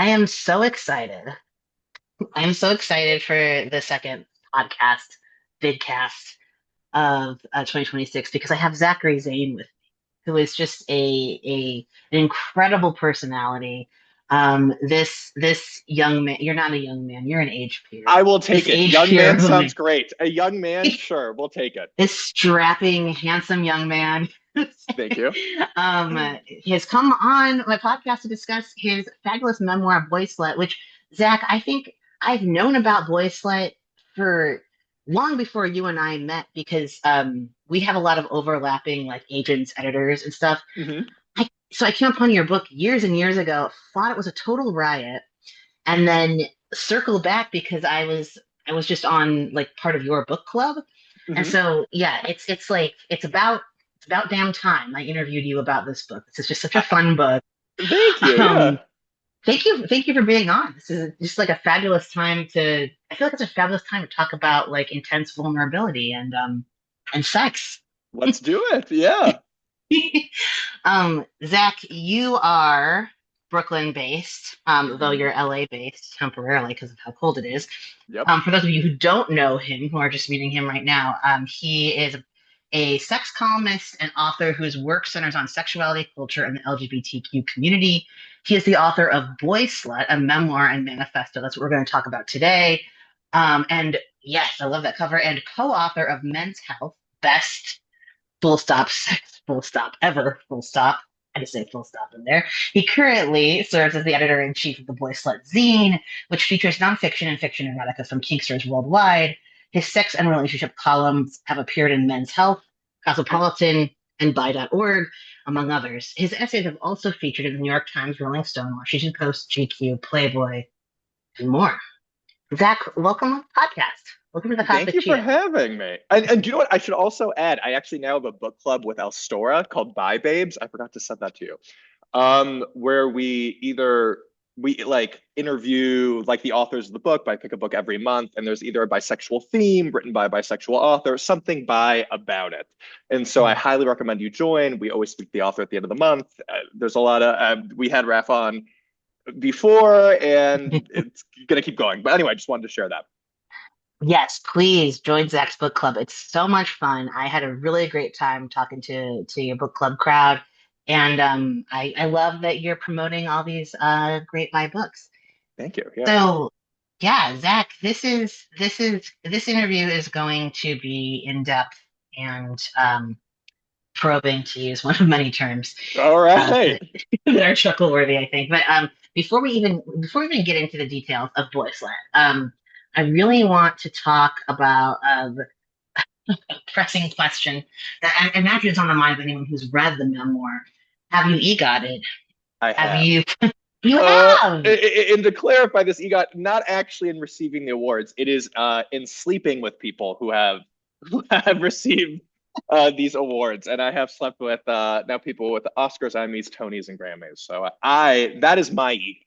I am so excited. I'm so excited for the second podcast, vidcast of 2026 because I have Zachary Zane with me, who is just an incredible personality. This young man, you're not a young man, you're an age peer. I will This take it. age Young peer man of a man, sounds great. A young man, sure, we'll take it. this strapping, handsome young man. Thank you. He has come on my podcast to discuss his fabulous memoir, Boyslut, which, Zach, I think I've known about Boyslut for long before you and I met because we have a lot of overlapping like agents, editors, and stuff. Hmm. So I came upon your book years and years ago, thought it was a total riot, and then circled back because I was just on like part of your book club. And Hmm. so yeah, it's like it's about damn time I interviewed you about this book. This is just such a fun book. Thank you. Um, Yeah. thank you for being on. This is just like a fabulous time to. I feel like it's a fabulous time to talk about like intense vulnerability and sex. Let's do it. Yeah. Zach, you are Brooklyn based, though Hmm. you're LA based temporarily because of how cold it is. Yep. For those of you who don't know him, who are just meeting him right now, he is a sex columnist and author whose work centers on sexuality, culture, and the LGBTQ community. He is the author of Boy Slut, a memoir and manifesto. That's what we're going to talk about today. And yes, I love that cover. And co-author of Men's Health, Best full stop sex full stop ever full stop. I just say full stop in there. He currently serves as the editor in chief of the Boyslut Zine, which features nonfiction and fiction erotica from kinksters worldwide. His sex and relationship columns have appeared in Men's Health, Cosmopolitan, and Buy.org, among others. His essays have also featured in the New York Times, Rolling Stone, Washington Post, GQ, Playboy, and more. Zach, welcome to the podcast. Welcome to the Thank Cosmic you for Cheetah. having me. And do you know what? I should also add, I actually now have a book club with Elstora called Bye Babes. I forgot to send that to you. Where we like interview like the authors of the book, but I pick a book every month, and there's either a bisexual theme written by a bisexual author, something by about it. And so I highly recommend you join. We always speak the author at the end of the month. There's a lot of we had Raf on before, and it's gonna keep going. But anyway, I just wanted to share that. Yes, please join Zach's book club. It's so much fun. I had a really great time talking to your book club crowd, and I love that you're promoting all these great buy books. Thank you. Yeah. So, yeah, Zach, this interview is going to be in depth and probing, to use one of many terms All that, right. that are chuckle worthy, I think. But before we even get into the details of Boysland, I really want to talk about a pressing question that I imagine is on the mind of anyone who's read the memoir. Have you egotted? I Have have. you? You Uh, have. and to clarify this, EGOT, not actually in receiving the awards. It is in sleeping with people who have who have received these awards, and I have slept with now people with Oscars, Emmys, Tonys, and Grammys. So I that is my ego.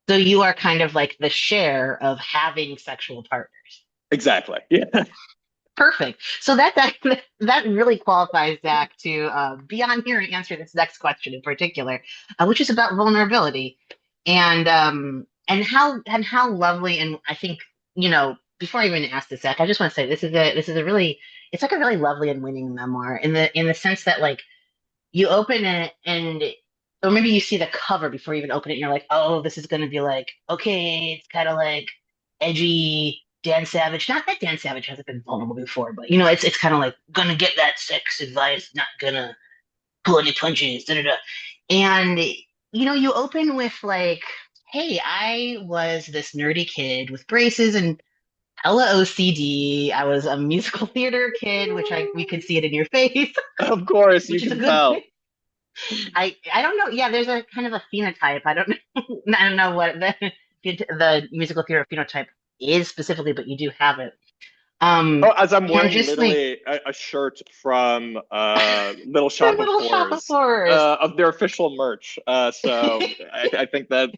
So you are kind of like the share of having sexual partners. Exactly. Yeah. Perfect. So that really qualifies Zach to be on here and answer this next question in particular, which is about vulnerability and how lovely. And I think before I even ask this, Zach, I just want to say this is a really it's like a really lovely and winning memoir in the sense that like you open it and or maybe you see the cover before you even open it and you're like, oh, this is going to be like, okay, it's kind of like edgy Dan Savage. Not that Dan Savage hasn't been vulnerable before, but it's kind of like gonna get that sex advice, not gonna pull any punches, da da da. And you open with like, hey, I was this nerdy kid with braces and hella OCD. I was a musical theater kid, which we could see it in your face, Of course, you which is a can good thing. tell. I don't know. Yeah, there's a kind of a phenotype. I don't know. I don't know what the musical theater phenotype is specifically, but you do have it. Oh, as I'm And wearing just like literally a shirt from Little their Shop of little shop of Horrors horrors. of their official merch. So I think that,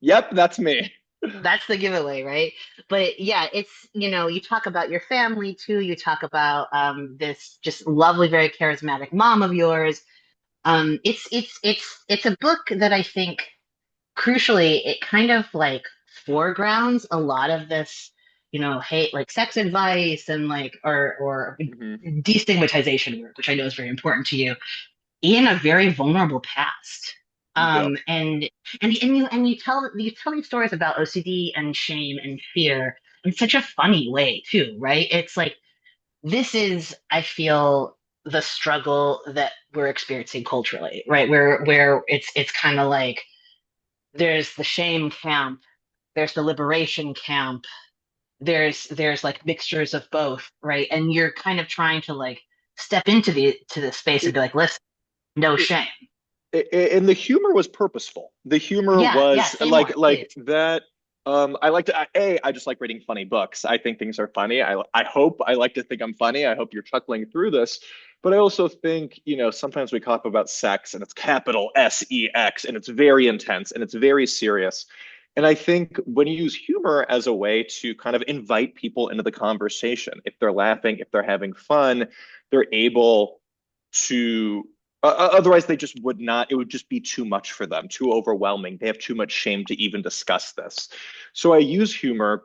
yep, that's me. That's the giveaway, right? But yeah, you talk about your family too. You talk about this just lovely, very charismatic mom of yours. It's a book that I think crucially, it kind of like foregrounds a lot of this, hate, like sex advice and like or Hmm. destigmatization work, which I know is very important to you, in a very vulnerable past. Yep. And you tell these stories about OCD and shame and fear in such a funny way too, right? It's like this is, I feel, the struggle that we're experiencing culturally, right? Where it's kind of like there's the shame camp, there's the liberation camp, there's like mixtures of both, right? And you're kind of trying to like step into the space and It, be like, listen, no it, shame. and the humor was purposeful. The humor Yeah, yeah, was say more, like please. that. I like to I just like reading funny books. I think things are funny. I hope I like to think I'm funny. I hope you're chuckling through this. But I also think, sometimes we talk about sex and it's capital SEX and it's very intense and it's very serious. And I think when you use humor as a way to kind of invite people into the conversation, if they're laughing, if they're having fun, they're able to otherwise, they just would not, it would just be too much for them, too overwhelming. They have too much shame to even discuss this. So I use humor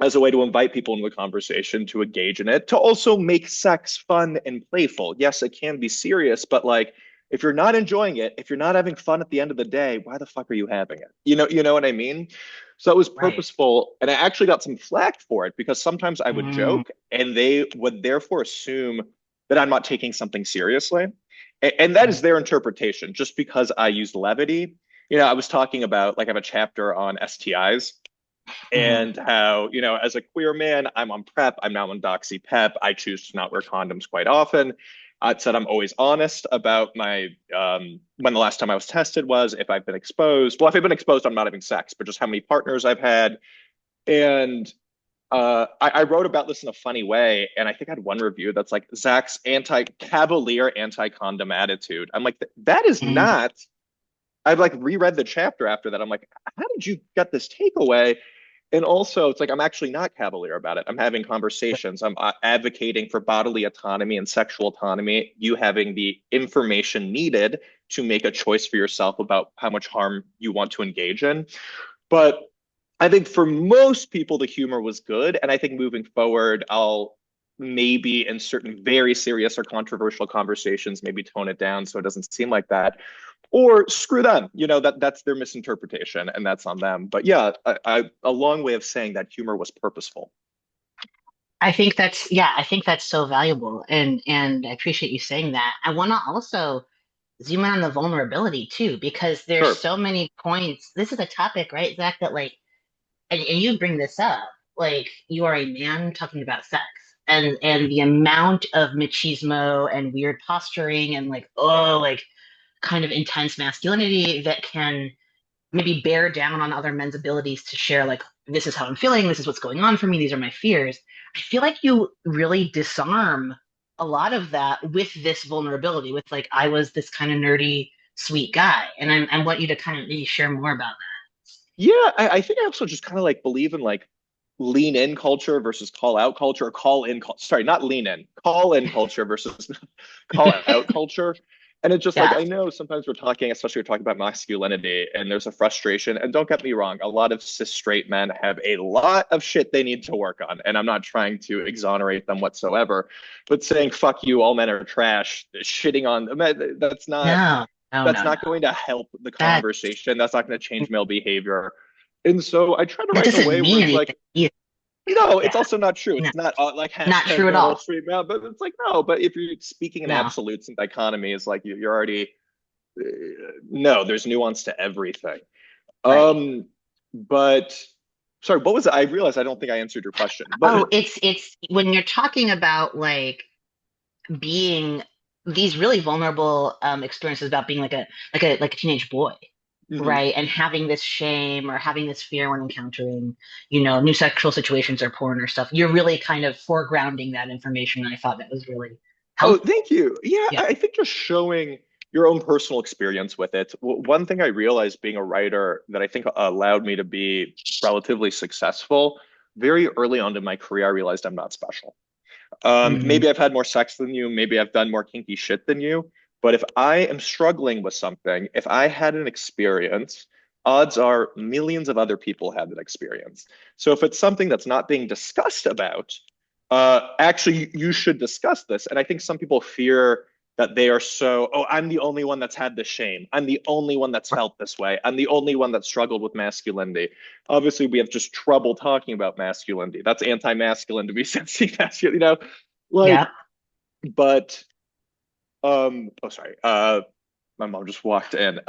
as a way to invite people into the conversation, to engage in it, to also make sex fun and playful. Yes, it can be serious, but like if you're not enjoying it, if you're not having fun at the end of the day, why the fuck are you having it? You know what I mean? So it was Right. purposeful, and I actually got some flack for it because sometimes I would Mm, joke and they would therefore assume that I'm not taking something seriously. And that is right. their interpretation. Just because I used levity, I was talking about like I have a chapter on STIs Mhm. and how, as a queer man, I'm on PrEP. I'm now on Doxy Pep. I choose to not wear condoms quite often. I said I'm always honest about my when the last time I was tested was, if I've been exposed. Well, if I've been exposed, I'm not having sex, but just how many partners I've had. And I wrote about this in a funny way, and I think I had one review that's like Zach's anti-cavalier, anti-condom attitude. I'm like, that is Mm. not. I've like reread the chapter after that. I'm like, how did you get this takeaway? And also, it's like I'm actually not cavalier about it. I'm having conversations. I'm advocating for bodily autonomy and sexual autonomy. You having the information needed to make a choice for yourself about how much harm you want to engage in. But I think for most people, the humor was good. And I think moving forward, I'll maybe in certain very serious or controversial conversations, maybe tone it down so it doesn't seem like that. Or screw them. That's their misinterpretation and that's on them. But yeah, a long way of saying that humor was purposeful. I think that's so valuable, and I appreciate you saying that. I want to also zoom in on the vulnerability too, because there's Sure. so many points. This is a topic, right, Zach, that like, and you bring this up, like you are a man talking about sex, and the amount of machismo and weird posturing and like, oh, like kind of intense masculinity that can maybe bear down on other men's abilities to share, like, this is how I'm feeling, this is what's going on for me, these are my fears. I feel like you really disarm a lot of that with this vulnerability, with like, I was this kind of nerdy, sweet guy. And I want you to kind of maybe share more about Yeah, I think I also just kind of like believe in like lean in culture versus call out culture, or call in, sorry, not lean in, call in culture versus call that. out culture. And it's just like, Yeah. I know sometimes we're talking, especially we're talking about masculinity, and there's a frustration. And don't get me wrong, a lot of cis straight men have a lot of shit they need to work on. And I'm not trying to exonerate them whatsoever, but saying, fuck you, all men are trash, shitting on them, No, no, that's no, no. not going to help the That conversation. That's not going to change male behavior. And so I try to that write in a doesn't way where mean it's anything like, either. no, it's Yeah. also not true. No, It's not like not hashtag true at normal all. street male, but it's like, no, but if you're speaking in No. absolutes and dichotomies, like you're already, uh, no, there's nuance to everything. Right. Um, but sorry, what was it? I realized I don't think I answered your question, but Oh, it's when you're talking about like being these really vulnerable experiences about being like a teenage boy, mhm. right? And having this shame or having this fear when encountering, new sexual situations or porn or stuff. You're really kind of foregrounding that information. And I thought that was really Oh, helpful. thank you. Yeah, Yeah. I think just showing your own personal experience with it. One thing I realized being a writer that I think allowed me to be relatively successful very early on in my career, I realized I'm not special. Mm, Maybe I've had more sex than you, maybe I've done more kinky shit than you, but if I am struggling with something, if I had an experience odds are millions of other people had that experience. So if it's something that's not being discussed about, actually, you should discuss this. And I think some people fear that they are so, oh, I'm the only one that's had this shame. I'm the only one that's felt this way. I'm the only one that struggled with masculinity. Obviously, we have just trouble talking about masculinity. That's anti-masculine to be sensing masculine, like, Yeah. but, oh, sorry. My mom just walked in.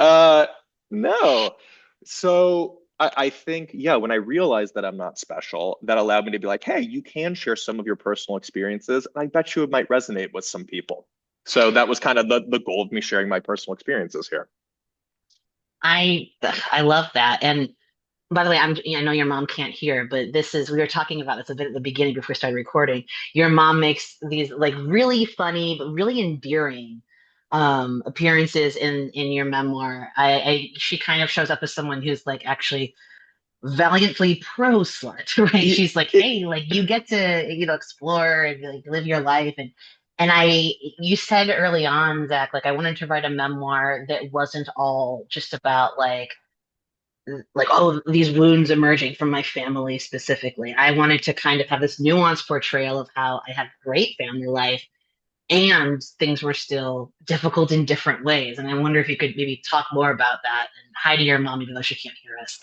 No. So I think, yeah, when I realized that I'm not special, that allowed me to be like, hey, you can share some of your personal experiences. And I bet you it might resonate with some people. So that was kind of the goal of me sharing my personal experiences here. I love that. And by the way, I know your mom can't hear, but this is we were talking about this a bit at the beginning before we started recording. Your mom makes these like really funny but really endearing appearances in your memoir. She kind of shows up as someone who's like actually valiantly pro slut, right? It, She's like, it, hey, like you get to, explore and like live your life. And you said early on, Zach, like I wanted to write a memoir that wasn't all just about like oh these wounds emerging from my family specifically. I wanted to kind of have this nuanced portrayal of how I had a great family life and things were still difficult in different ways. And I wonder if you could maybe talk more about that and hi to your mom even though she can't hear us.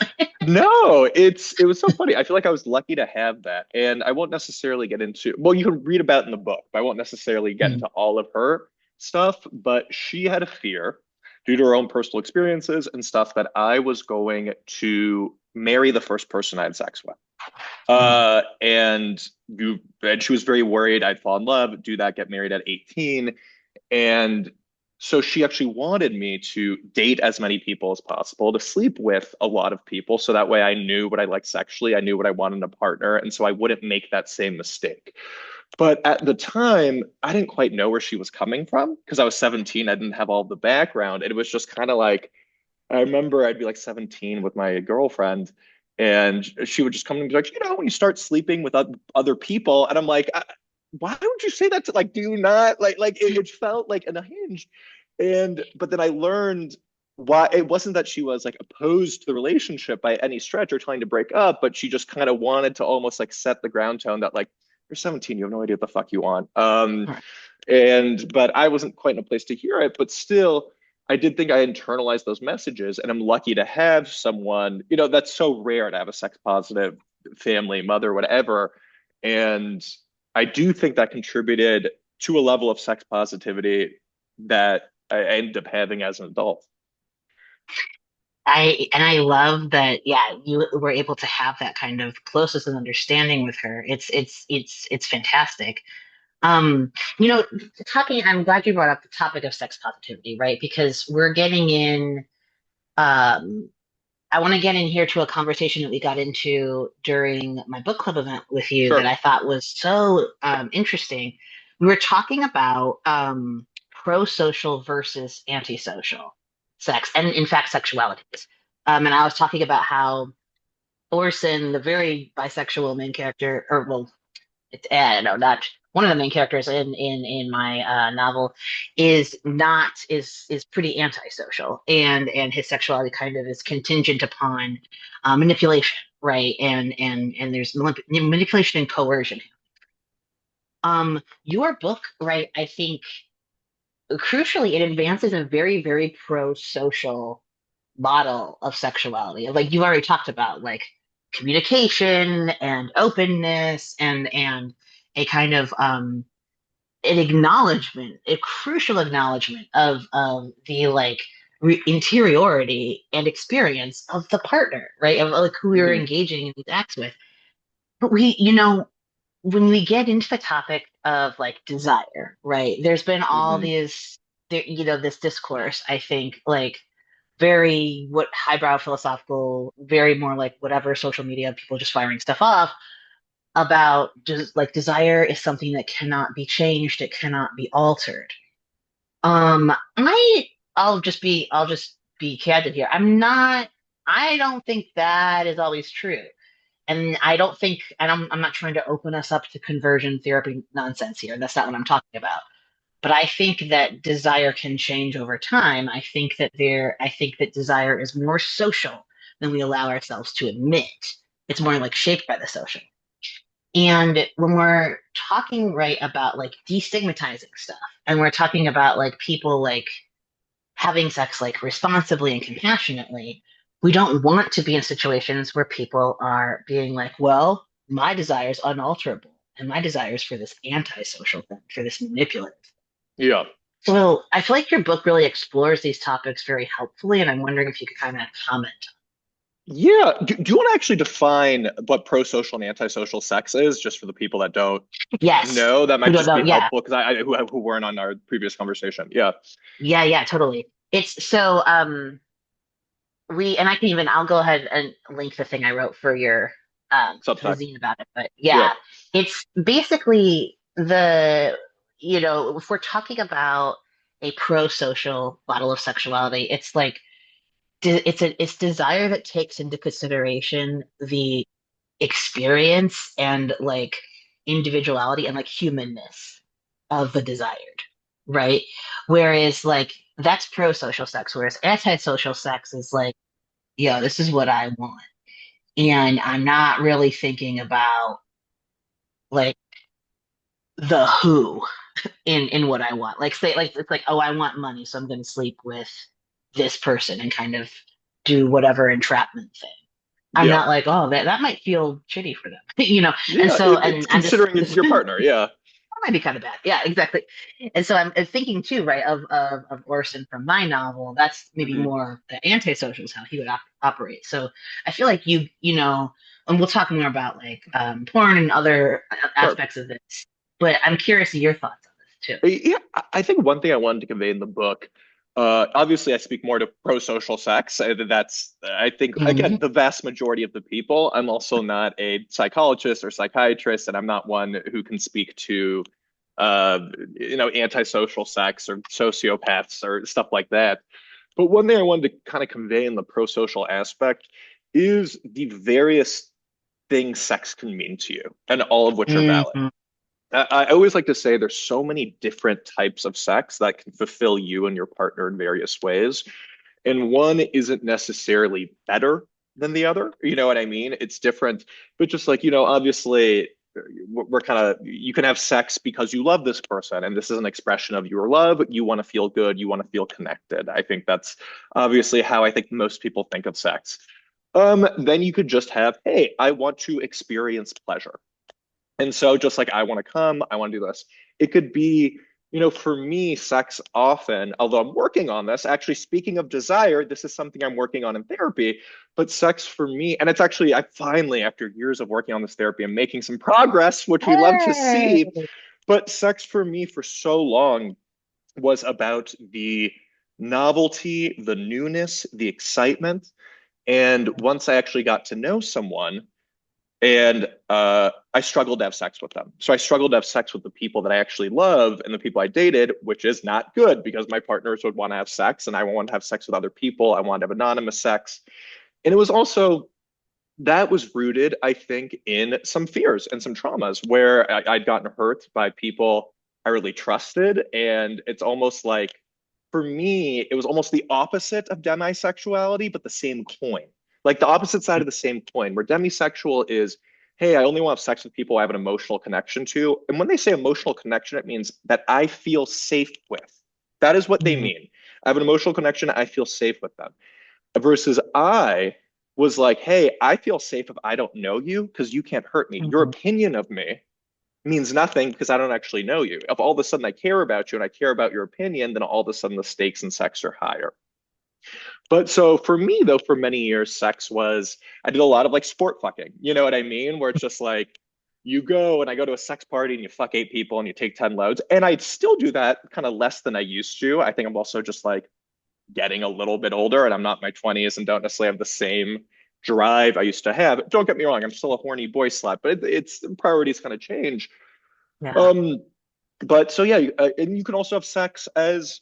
no, it was so funny. I feel like I was lucky to have that. And I won't necessarily get into, well, you can read about it in the book, but I won't necessarily get Mm. into all of her stuff. But she had a fear due to her own personal experiences and stuff that I was going to marry the first person I had sex with. Mm. And she was very worried I'd fall in love, do that, get married at 18. And so she actually wanted me to date as many people as possible, to sleep with a lot of people. So that way I knew what I liked sexually, I knew what I wanted in a partner. And so I wouldn't make that same mistake. But at the time, I didn't quite know where she was coming from because I was 17. I didn't have all the background. And it was just kind of like, I remember I'd be like 17 with my girlfriend, and she would just come and be like, when you start sleeping with other people, and I'm like, why would you say that to like, do not like it felt like unhinged. And but then I learned why it wasn't that she was like opposed to the relationship by any stretch or trying to break up, but she just kind of wanted to almost like set the ground tone that like you're 17, you have no idea what the fuck you want. And but I wasn't quite in a place to hear it, but still I did think I internalized those messages, and I'm lucky to have someone, that's so rare to have a sex positive family, mother, whatever. And I do think that contributed to a level of sex positivity that I ended up having as an adult. I love that, yeah, you were able to have that kind of closeness and understanding with her. It's fantastic. Um, you know, I'm glad you brought up the topic of sex positivity, right? Because we're getting in, um, I want to get in here to a conversation that we got into during my book club event with you that Sure. I thought was so interesting. We were talking about pro-social versus antisocial sex, and in fact, sexualities. And I was talking about how Orson, the very bisexual main character, or well, I don't know, not one of the main characters in my novel is pretty antisocial, and his sexuality kind of is contingent upon manipulation, right? And there's manipulation and coercion. Your book, right? I think crucially it advances a very pro-social model of sexuality. Like you've already talked about, like communication and openness and a kind of an acknowledgement, a crucial acknowledgement of the like interiority and experience of the partner, right? Of like who we were Hmm. engaging in these acts with. But when we get into the topic of like desire, right? There's been all Hmm. these, this discourse, I think, like very what highbrow philosophical, very more like whatever social media people just firing stuff off about just like desire is something that cannot be changed, it cannot be altered. Um, I I'll just be candid here. I don't think that is always true. And I don't think, and I'm not trying to open us up to conversion therapy nonsense here. That's not what I'm talking about. But I think that desire can change over time. I think that desire is more social. than we allow ourselves to admit. It's more like shaped by the social. And when we're talking, right, about like destigmatizing stuff, and we're talking about like people like having sex like responsibly and compassionately, we don't want to be in situations where people are being like, well, my desire is unalterable and my desire is for this antisocial thing, for this manipulative. Yeah. So I feel like your book really explores these topics very helpfully, and I'm wondering if you could kind of comment. Yeah. Do you want to actually define what pro-social and antisocial sex is, just for the people that don't Yes. know? That Who might don't just know? be Yeah. helpful because who weren't on our previous conversation. Yeah. Yeah, yeah, totally. It's so we and I can even I'll go ahead and link the thing I wrote for your to the Subtext. zine about it. But Yeah. yeah, it's basically if we're talking about a pro-social model of sexuality, it's like it's desire that takes into consideration the experience and like individuality and like humanness of the desired, right? Whereas like that's pro-social sex, whereas anti-social sex is like, yo, this is what I want. And I'm not really thinking about like the who in what I want. Like say like it's like, oh, I want money, so I'm gonna sleep with this person and kind of do whatever entrapment thing. I'm Yeah. not like, oh, that might feel shitty for them, you know. And Yeah. so, It's and I'm just considering your partner. Yeah. that might be kind of bad. Yeah, exactly. And so I'm thinking too, right, of Orson from my novel. That's maybe Hmm. more the antisocial is how he would operate. So I feel like and we'll talk more about like porn and other Sure. aspects of this. But I'm curious of your thoughts on this too. Yeah, I think one thing I wanted to convey in the book, obviously I speak more to pro-social sex. I think, again, Hmm. the vast majority of the people. I'm also not a psychologist or psychiatrist, and I'm not one who can speak to, uh, antisocial sex or sociopaths or stuff like that. But one thing I wanted to kind of convey in the pro-social aspect is the various things sex can mean to you, and all of which are valid. Hmm. I always like to say there's so many different types of sex that can fulfill you and your partner in various ways. And one isn't necessarily better than the other. You know what I mean? It's different, but just like, obviously we're kind of, you can have sex because you love this person. And this is an expression of your love. You want to feel good. You want to feel connected. I think that's obviously how I think most people think of sex. Then you could just have, hey, I want to experience pleasure. And so just like I want to come, I want to do this. It could be, for me, sex often, although I'm working on this, actually speaking of desire, this is something I'm working on in therapy, but sex for me, and it's actually, I finally, after years of working on this therapy, I'm making some progress, which we love to Hey. see. But sex for me for so long was about the novelty, the newness, the excitement. And once I actually got to know someone, and I struggled to have sex with them. So I struggled to have sex with the people that I actually love and the people I dated, which is not good because my partners would want to have sex and I want to have sex with other people. I want to have anonymous sex. And it was also, that was rooted, I think, in some fears and some traumas where I'd gotten hurt by people I really trusted. And it's almost like, for me, it was almost the opposite of demisexuality, but the same coin. Like the opposite side of the same coin, where demisexual is, hey, I only want to have sex with people I have an emotional connection to. And when they say emotional connection, it means that I feel safe with. That is what they Mhm. mean. I have an emotional connection. I feel safe with them. Versus I was like, hey, I feel safe if I don't know you because you can't hurt me. Your Mhm. opinion of me means nothing because I don't actually know you. If all of a sudden I care about you and I care about your opinion, then all of a sudden the stakes in sex are higher. But so for me, though, for many years, sex was, I did a lot of like sport fucking. You know what I mean? Where it's just like, you go and I go to a sex party and you fuck 8 people and you take 10 loads. And I still do that kind of less than I used to. I think I'm also just like getting a little bit older and I'm not in my 20s and don't necessarily have the same drive I used to have. Don't get me wrong, I'm still a horny boy slut, but it's priorities kind of change. Yeah. Um, but so yeah, and you can also have sex as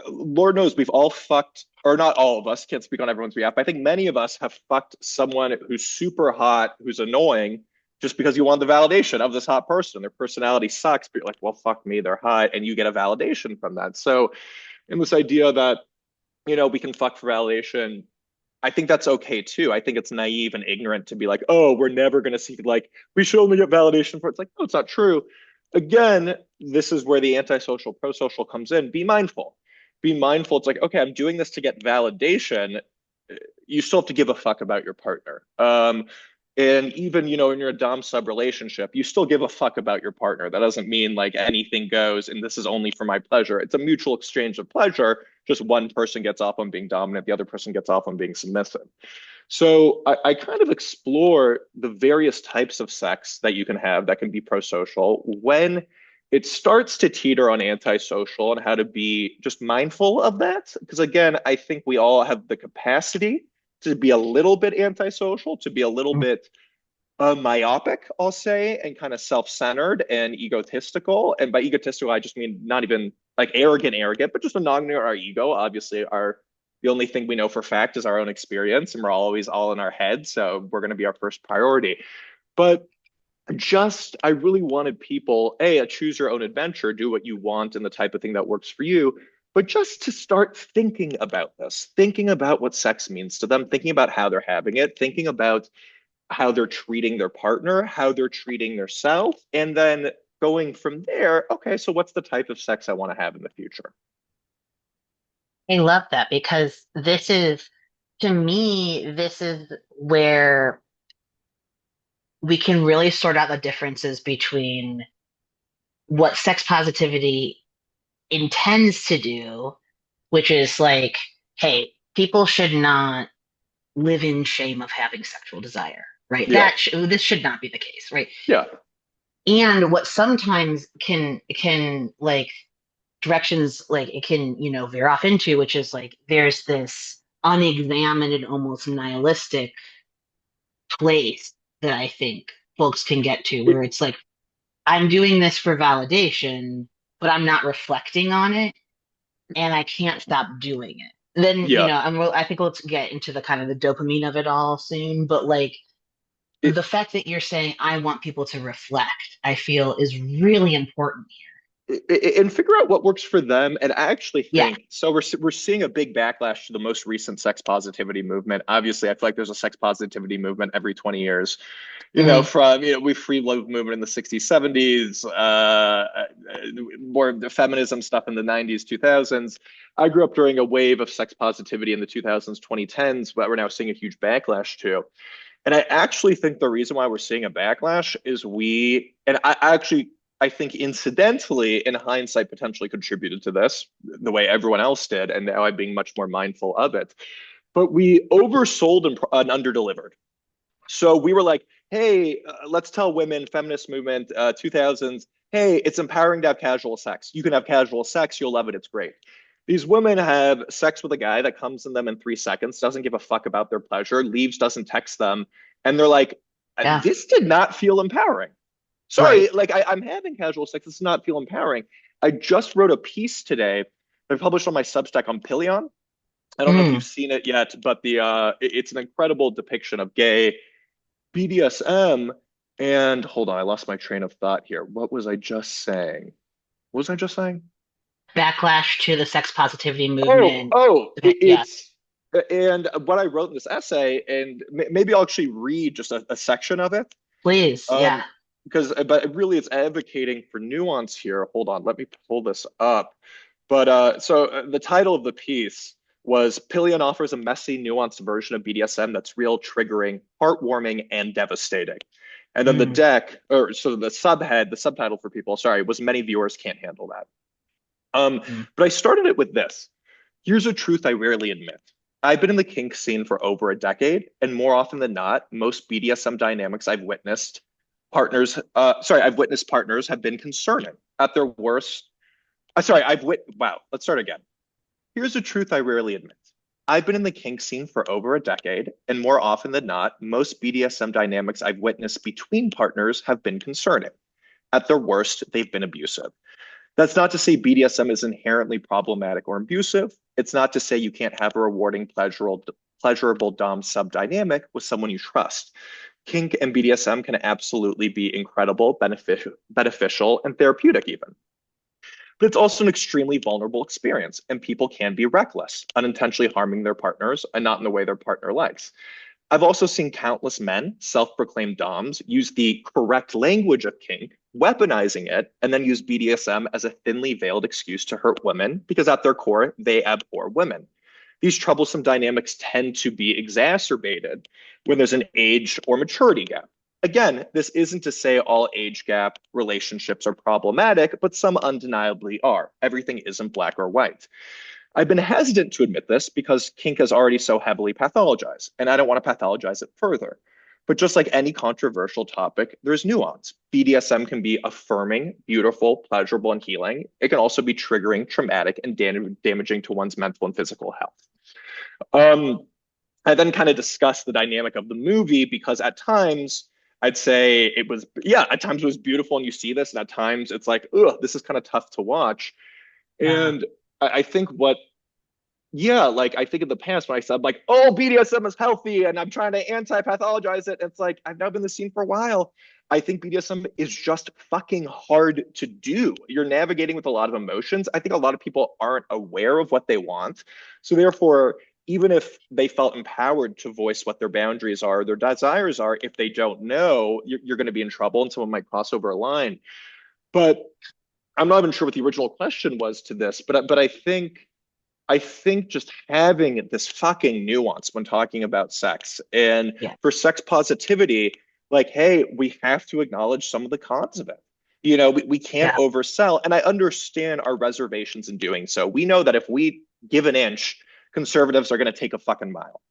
Lord knows we've all fucked, or not all of us, can't speak on everyone's behalf, but I think many of us have fucked someone who's super hot, who's annoying, just because you want the validation of this hot person. Their personality sucks, but you're like, well, fuck me, they're hot, and you get a validation from that. So, in this idea that we can fuck for validation, I think that's okay too. I think it's naive and ignorant to be like, oh, we're never going to see, like, we should only get validation for it. It's like, no, it's not true. Again, this is where the antisocial, pro-social comes in. Be mindful. Be mindful. It's like, okay, I'm doing this to get validation. You still have to give a fuck about your partner. And even, in your dom sub relationship, you still give a fuck about your partner. That doesn't mean like anything goes and this is only for my pleasure. It's a mutual exchange of pleasure. Just one person gets off on being dominant, the other person gets off on being submissive. So I kind of explore the various types of sex that you can have that can be pro-social when it starts to teeter on antisocial and how to be just mindful of that. Because again, I think we all have the capacity to be a little bit antisocial, to be a little bit myopic, I'll say, and kind of self-centered and egotistical. And by egotistical, I just mean not even like arrogant, but just a knowledge our ego. Obviously, the only thing we know for fact is our own experience, and we're always all in our head. So we're going to be our first priority. But I really wanted people, a choose your own adventure, do what you want and the type of thing that works for you, but just to start thinking about this, thinking about what sex means to them, thinking about how they're having it, thinking about how they're treating their partner, how they're treating their self, and then going from there, okay, so what's the type of sex I want to have in the future? I love that because to me, this is where we can really sort out the differences between what sex positivity intends to do, which is like, hey, people should not live in shame of having sexual desire, right? Yeah, This should not be the case, right? yeah, And what sometimes can like directions like it can, veer off into, which is like there's this unexamined and almost nihilistic place that I think folks can get to it, where it's like, I'm doing this for validation, but I'm not reflecting on it and I can't stop doing it. Then, yeah. I think let's get into the kind of the dopamine of it all soon, but like It, the fact that you're saying, I want people to reflect, I feel is really important and figure out what works for them. And I actually here. Yeah. think so. We're seeing a big backlash to the most recent sex positivity movement. Obviously, I feel like there's a sex positivity movement every 20 years. Hmm. From we free love movement in the 60s, 70s, more the feminism stuff in the 90s, 2000s. I grew up during a wave of sex positivity in the 2000s, 2010s, but we're now seeing a huge backlash to. And I actually think the reason why we're seeing a backlash is and I think incidentally, in hindsight, potentially contributed to this the way everyone else did. And now I'm being much more mindful of it. But we oversold and underdelivered. So we were like, hey, let's tell women, feminist movement, 2000s, hey, it's empowering to have casual sex. You can have casual sex, you'll love it, it's great. These women have sex with a guy that comes in them in 3 seconds, doesn't give a fuck about their pleasure, leaves, doesn't text them. And they're like, Yeah. this did not feel empowering. Right. Sorry, like I'm having casual sex. This does not feel empowering. I just wrote a piece today that I published on my Substack on Pilion. I don't know if you've Mm. seen it yet, but it's an incredible depiction of gay BDSM. And hold on, I lost my train of thought here. What was I just saying? What was I just saying? Backlash to the sex positivity Oh, movement. oh, Yeah. it's and what I wrote in this essay, and maybe I'll actually read just a section of it. Please. Yeah. Um, but really it's advocating for nuance here. Hold on, let me pull this up. But the title of the piece was Pillion offers a messy, nuanced version of BDSM that's real, triggering, heartwarming, and devastating. And then the Mm. deck, or so the subhead, the subtitle for people, sorry, was many viewers can't handle that. Mm. But I started it with this. Here's a truth I rarely admit. I've been in the kink scene for over a decade, and more often than not, most BDSM dynamics I've witnessed partners have been concerning. At their worst, wow, let's start again. Here's a truth I rarely admit. I've been in the kink scene for over a decade, and more often than not, most BDSM dynamics I've witnessed between partners have been concerning. At their worst, they've been abusive. That's not to say BDSM is inherently problematic or abusive. It's not to say you can't have a rewarding, pleasurable Dom sub dynamic with someone you trust. Kink and BDSM can absolutely be incredible, beneficial, and therapeutic even. but it's also an extremely vulnerable experience, and people can be reckless, unintentionally harming their partners and not in the way their partner likes. I've also seen countless men, self-proclaimed doms, use the correct language of kink, weaponizing it, and then use BDSM as a thinly veiled excuse to hurt women because at their core, they abhor women. These troublesome dynamics tend to be exacerbated when there's an age or maturity gap. Again, this isn't to say all age gap relationships are problematic, but some undeniably are. Everything isn't black or white. I've been hesitant to admit this because kink is already so heavily pathologized, and I don't want to pathologize it further. But just like any controversial topic, there's nuance. BDSM can be affirming, beautiful, pleasurable, and healing. It can also be triggering, traumatic, and damaging to one's mental and physical health. Um, I then kind of discussed the dynamic of the movie because at times I'd say it was, yeah, at times it was beautiful and you see this, and at times it's like, ugh, this is kind of tough to watch. Yeah. And I think what yeah, like I think in the past when I said like, oh, BDSM is healthy and I'm trying to anti-pathologize it, it's like I've now been in the scene for a while. I think BDSM is just fucking hard to do. You're navigating with a lot of emotions. I think a lot of people aren't aware of what they want. So therefore, even if they felt empowered to voice what their boundaries are, their desires are, if they don't know, you're going to be in trouble and someone might cross over a line. But I'm not even sure what the original question was to this, but I think just having this fucking nuance when talking about sex and Yeah. for sex positivity, like, hey, we have to acknowledge some of the cons of it. We can't Yeah. oversell. And I understand our reservations in doing so. We know that if we give an inch, conservatives are going to take a fucking mile.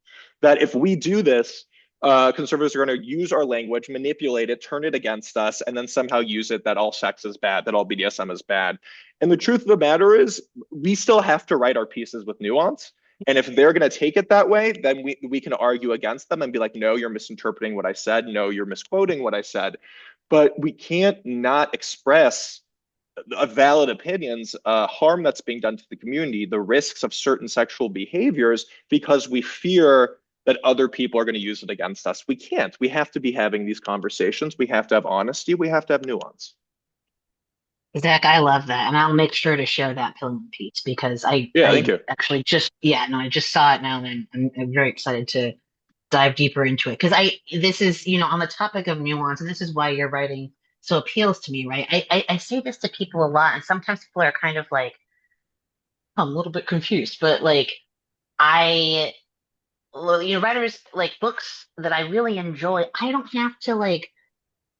That if we do this, conservatives are going to use our language, manipulate it, turn it against us, and then somehow use it that all sex is bad, that all BDSM is bad. And the truth of the matter is, we still have to write our pieces with nuance. And if they're going to take it that way, then we can argue against them and be like, no, you're misinterpreting what I said. No, you're misquoting what I said. But we can't not express valid opinions, harm that's being done to the community, the risks of certain sexual behaviors, because we fear that other people are going to use it against us. We can't. We have to be having these conversations. We have to have honesty. We have to have nuance. Zach, I love that, and I'll make sure to share that Pilgrim piece because I Yeah, thank I you. actually just yeah no I just saw it now and I'm very excited to dive deeper into it because I this is on the topic of nuance and this is why your writing so appeals to me, right? I say this to people a lot and sometimes people are kind of like, I'm a little bit confused, but like I well, writers like books that I really enjoy, I don't have to like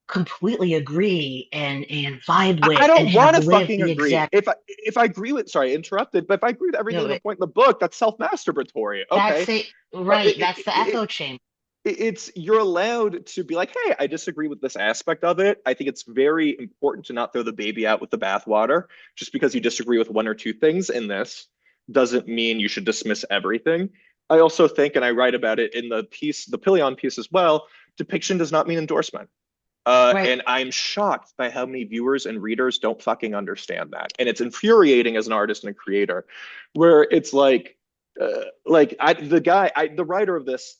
completely agree and vibe I with and don't have want to lived fucking the agree. exact. If I agree with, sorry, interrupted, but if I agree with every No, single point in the book, that's self-masturbatory. that's Okay. it. Uh, Right. it, That's the it, echo chamber. it's you're allowed to be like, hey, I disagree with this aspect of it. I think it's very important to not throw the baby out with the bathwater. Just because you disagree with one or two things in this doesn't mean you should dismiss everything. I also think, and I write about it in the piece, the Pilion piece as well, depiction does not mean endorsement. Right. And I'm shocked by how many viewers and readers don't fucking understand that. And it's infuriating as an artist and a creator, where it's the writer of this,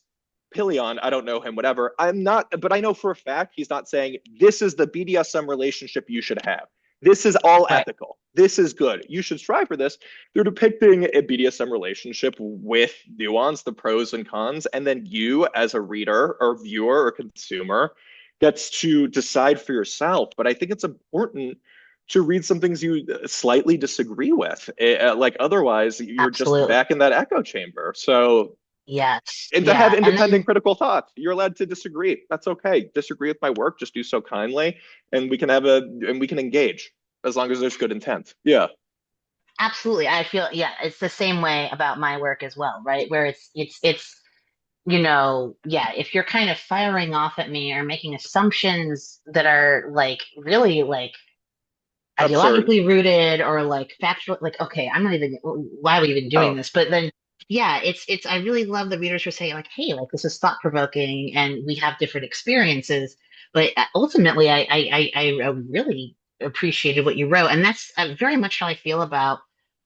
Pilion, I don't know him, whatever. I'm not, but I know for a fact he's not saying this is the BDSM relationship you should have. This is all Right. ethical. This is good. You should strive for this. They're depicting a BDSM relationship with nuance, the pros and cons, and then you, as a reader or viewer or consumer, gets to decide for yourself. But I think it's important to read some things you slightly disagree with. Like otherwise, you're just Absolutely. back in that echo chamber. So Yes. and to have Yeah. And independent then critical thought. You're allowed to disagree. That's okay. Disagree with my work, just do so kindly, and we can engage as long as there's good intent. Yeah, absolutely. I feel yeah, it's the same way about my work as well, right? Where it's yeah, if you're kind of firing off at me or making assumptions that are like really like absurd. ideologically rooted or like factual like okay, I'm not even why are we even doing Oh, this, but then yeah, it's I really love the readers who say like hey, like this is thought provoking and we have different experiences, but ultimately I really appreciated what you wrote and that's very much how I feel about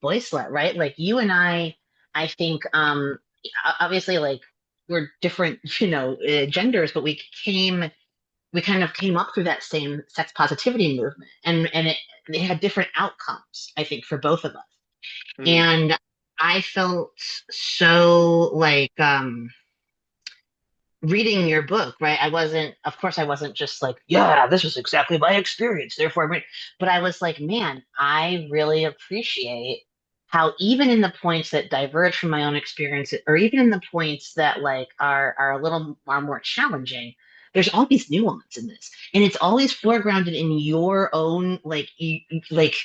Boyslut, right? Like you and I think obviously like we're different genders, but we came we kind of came up through that same sex positivity movement, and it had different outcomes, I think, for both of us. Mm, And I felt so like reading your book, right? I wasn't, of course, I wasn't just like, yeah, this was exactly my experience, therefore, but I was like, man, I really appreciate how even in the points that diverge from my own experience, or even in the points that like are a little are more challenging, there's always nuance in this, and it's always foregrounded in your own like like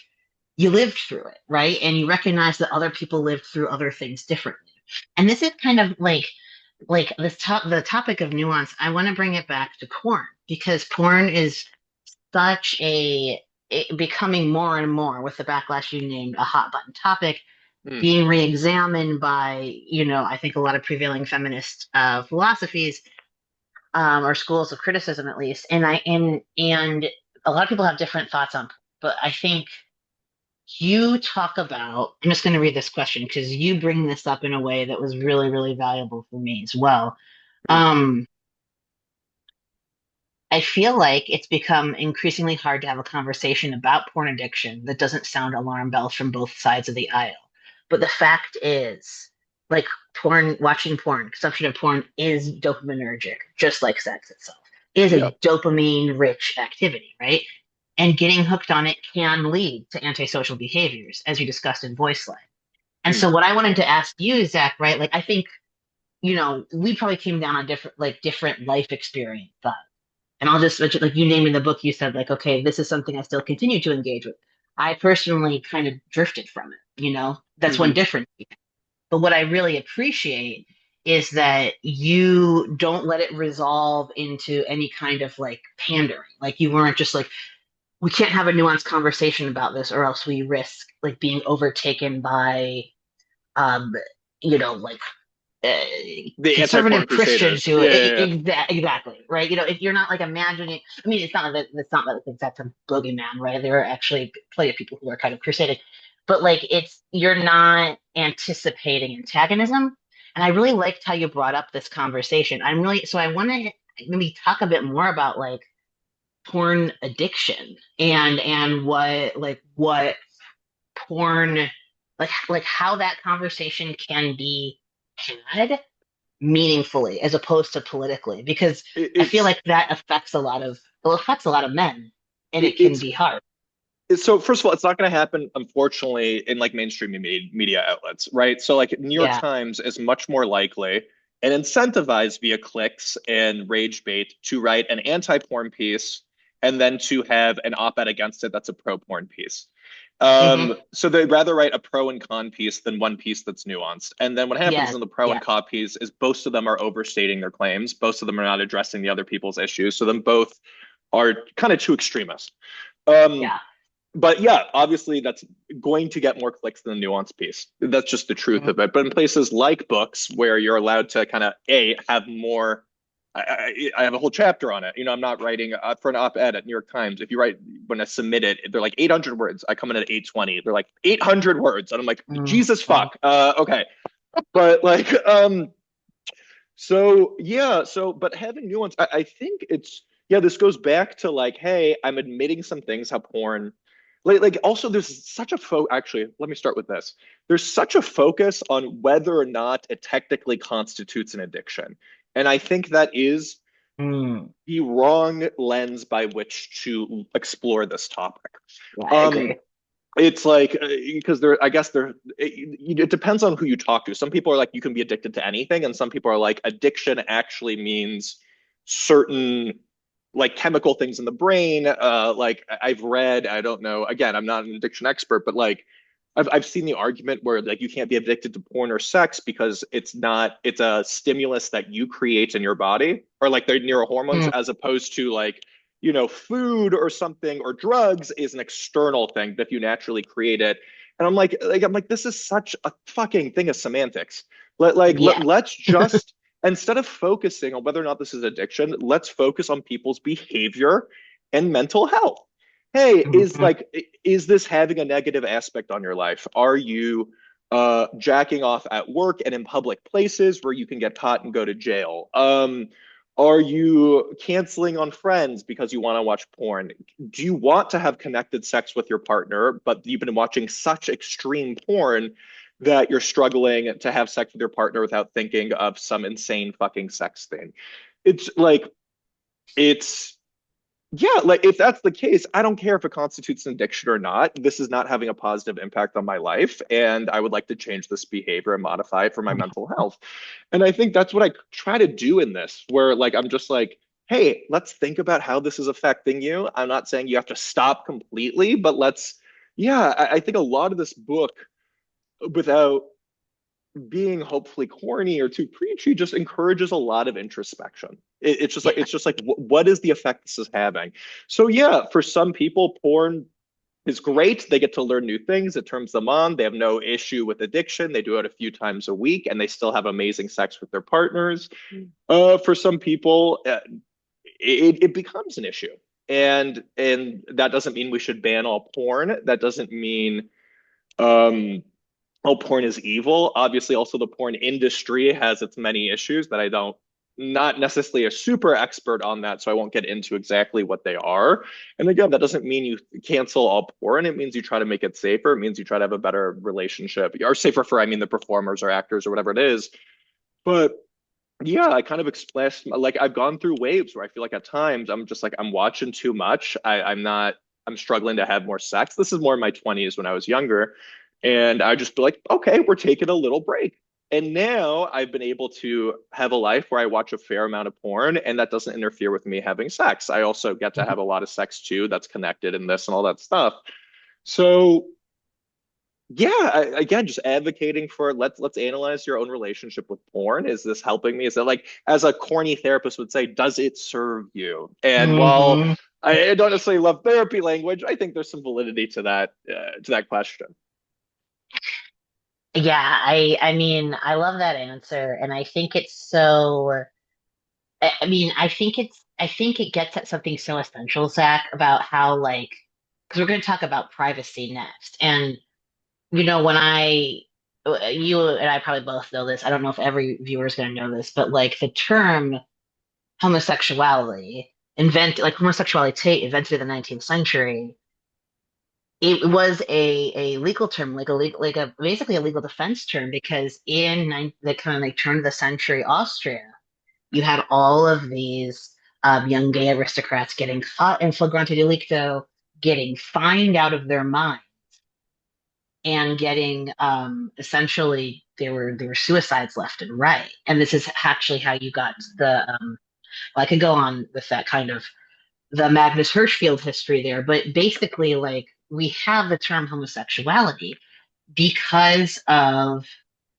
you lived through it, right? And you recognize that other people lived through other things differently. And this is kind of like the topic of nuance. I want to bring it back to porn because porn is such becoming more and more with the backlash you named a hot button topic mm, being re-examined by I think a lot of prevailing feminist philosophies or schools of criticism at least and a lot of people have different thoughts on, but I think you talk about, I'm just going to read this question because you bring this up in a way that was really, really valuable for me as well. mm. Um, I feel like it's become increasingly hard to have a conversation about porn addiction that doesn't sound alarm bells from both sides of the aisle. But the fact is, like watching porn, consumption of porn is dopaminergic, just like sex itself, is Yeah. a dopamine rich activity, right? And getting hooked on it can lead to antisocial behaviors, as you discussed in Boyslut. And Mm, so what I wanted to ask you, Zach, right? Like I think, we probably came down on different life experience thoughts. And I'll just like you named in the book, you said like, okay, this is something I still continue to engage with. I personally kind of drifted from it. That's one hmm. difference. But what I really appreciate is that you don't let it resolve into any kind of like pandering. Like you weren't just like, we can't have a nuanced conversation about this or else we risk like being overtaken by um like uh, The anti-porn conservative Christians crusaders. who Yeah, yeah, yeah. exactly right. If you're not like imagining, I mean, it's not that that's a boogeyman, right? There are actually plenty of people who are kind of crusading, but like you're not anticipating antagonism. And I really liked how you brought up this conversation. I want to maybe talk a bit more about like porn addiction and what porn like how that conversation can be had meaningfully as opposed to politically because It, I feel it's like that affects a lot of well, affects a lot of men and it, it can it's be hard. so first of all, it's not going to happen, unfortunately, in like mainstream media outlets, right? So like New York Yeah. Times is much more likely and incentivized via clicks and rage bait to write an anti-porn piece and then to have an op-ed against it that's a pro-porn piece. Hmm. So they'd rather write a pro and con piece than one piece that's nuanced. And then what happens Yes. in the pro and Yes. con piece is both of them are overstating their claims. Both of them are not addressing the other people's issues. So them both are kind of too extremist. Um, Yeah. but yeah, obviously that's going to get more clicks than the nuance piece. That's just the truth Mhm. of it. But in places like books where you're allowed to kind of have more, I have a whole chapter on it. I'm not writing for an op-ed at New York Times. If you write when I submit it, they're like 800 words. I come in at 820. They're like 800 words, and I'm like, Jesus Mhm. fuck. Okay, but like, so yeah, but having nuance, I think it's yeah, this goes back to like, hey, I'm admitting some things how porn like also there's such a actually, let me start with this. There's such a focus on whether or not it technically constitutes an addiction. And I think that is Mm. the wrong lens by which to explore this topic. Yeah, I Um, agree. it's like because I guess it depends on who you talk to. Some people are like you can be addicted to anything, and some people are like addiction actually means certain like chemical things in the brain. Like I've read, I don't know. Again, I'm not an addiction expert, but like I've seen the argument where like you can't be addicted to porn or sex because it's a stimulus that you create in your body or like they're neurohormones Mm. as opposed to like food or something or drugs is an external thing that you naturally create it. And I'm like, this is such a fucking thing of semantics. Yeah. Let's just instead of focusing on whether or not this is addiction, let's focus on people's behavior and mental health. Hey, Mhm. is this having a negative aspect on your life? Are you jacking off at work and in public places where you can get caught and go to jail? Are you canceling on friends because you want to watch porn? Do you want to have connected sex with your partner, but you've been watching such extreme porn that you're struggling to have sex with your partner without thinking of some insane fucking sex thing? It's like, it's yeah, like if that's the case, I don't care if it constitutes an addiction or not. This is not having a positive impact on my life, and I would like to change this behavior and modify it for my mental health. And I think that's what I try to do in this, where like I'm just like, hey, let's think about how this is affecting you. I'm not saying you have to stop completely, but yeah, I think a lot of this book, without being hopefully corny or too preachy, just encourages a lot of introspection. Yeah. It's just like what is the effect this is having? So yeah, for some people, porn is great. They get to learn new things. It turns them on. They have no issue with addiction. They do it a few times a week, and they still have amazing sex with their partners. For some people, it becomes an issue, and that doesn't mean we should ban all porn. That doesn't mean um oh, porn is evil. Obviously, also the porn industry has its many issues that I don't, not necessarily a super expert on that, so I won't get into exactly what they are. And again, that doesn't mean you cancel all porn. It means you try to make it safer. It means you try to have a better relationship, or safer for, I mean, the performers or actors or whatever it is. But yeah, I kind of expressed like I've gone through waves where I feel like at times I'm just like I'm watching too much. I'm not. I'm struggling to have more sex. This is more in my 20s when I was younger, and I just be like, okay, we're taking a little break. And now I've been able to have a life where I watch a fair amount of porn, and that doesn't interfere with me having sex. I also get to have a lot of sex too, that's connected in this and all that stuff. So yeah, again, just advocating for let's analyze your own relationship with porn. Is this helping me? Is it like, as a corny therapist would say, does it serve you? And while Hmm. I don't necessarily love therapy language, I think there's some validity to that question. Yeah, I mean, I love that answer, and I think it's so. I mean, I think it gets at something so essential, Zach, about how like, because we're going to talk about privacy next, and when you and I probably both know this. I don't know if every viewer is going to know this, but like the term homosexuality homosexuality invented in the 19th century. It was a legal term, like a basically a legal defense term, because in the kind of like turn of the century Austria, you had all of these young gay aristocrats getting caught in flagrante delicto, getting fined out of their mind, and getting essentially there were suicides left and right. And this is actually how you got well, I could go on with that kind of the Magnus Hirschfeld history there, but basically, like, we have the term homosexuality because of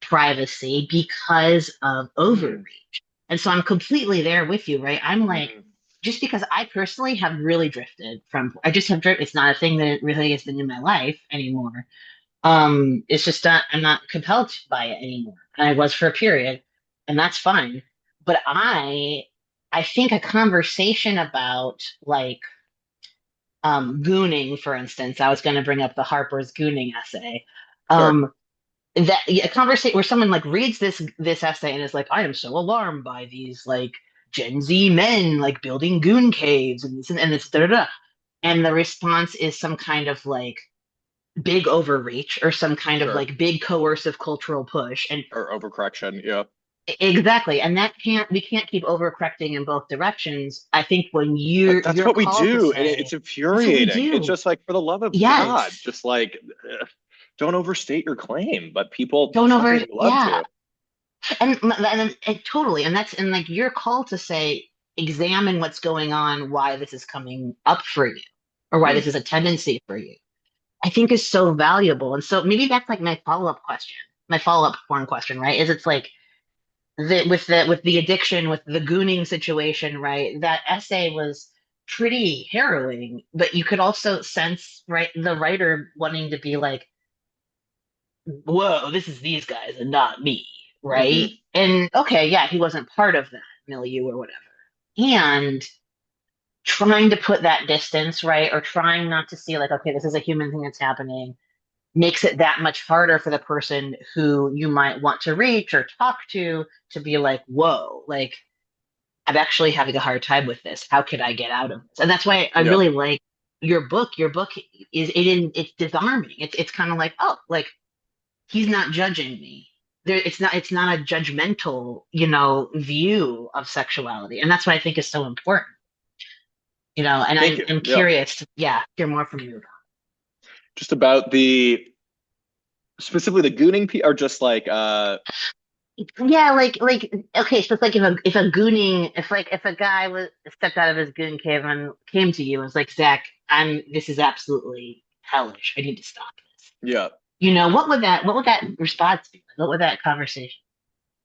privacy, because of Hmm. overreach. And so I'm completely there with you, right? I'm like, Hmm. just because I personally have really drifted from, I just have drifted, it's not a thing that really has been in my life anymore. It's just not, I'm not compelled by it anymore. And I was for a period, and that's fine. But I think a conversation about like gooning, for instance, I was going to bring up the Harper's gooning essay. Sure. Um, that yeah, a conversation where someone like reads this essay and is like, I am so alarmed by these like Gen Z men like building goon caves and this da da da. And the response is some kind of like big overreach or some kind of Sure. like big coercive cultural push. And Or overcorrection. Yeah. exactly. And we can't keep overcorrecting in both directions. I think when That's you're what we called to do, and it's say, that's what we infuriating. It's do. just like, for the love of God, Yes. just like don't overstate your claim, but people Don't over, fucking love yeah. to. And totally. And like you're called to say, examine what's going on, why this is coming up for you, or why this Hmm. is a tendency for you. I think is so valuable. And so maybe that's like my follow-up porn question, right? Is it's like with the addiction, with the gooning situation, right? That essay was pretty harrowing, but you could also sense, right, the writer wanting to be like, whoa, this is these guys and not me, right? Hmm. And okay, yeah, he wasn't part of that milieu or whatever. And trying to put that distance, right, or trying not to see like, okay, this is a human thing that's happening, makes it that much harder for the person who you might want to reach or talk to be like, whoa, like I'm actually having a hard time with this. How can I get out of this? And that's why I Yeah. really like your book. Your book it's disarming. It's kind of like, oh, like he's not judging me. It's not a judgmental, view of sexuality. And that's what I think is so important. And Thank I you. am Yeah. curious to, yeah, hear more from you about Just about the specifically the gooning or just like it. Yeah, like okay, so it's like if a gooning if a guy was stepped out of his goon cave and came to you and was like, Zach, this is absolutely hellish. I need to stop this. yeah. What would that response be? What would that conversation?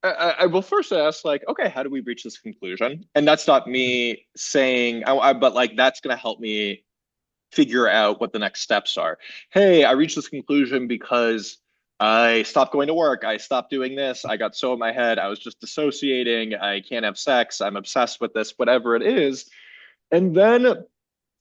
I will first ask, like, okay, how do we reach this conclusion? And that's not me saying, but like, that's going to help me figure out what the next steps are. Hey, I reached this conclusion because I stopped going to work. I stopped doing this. I got so in my head. I was just dissociating. I can't have sex. I'm obsessed with this, whatever it is. And then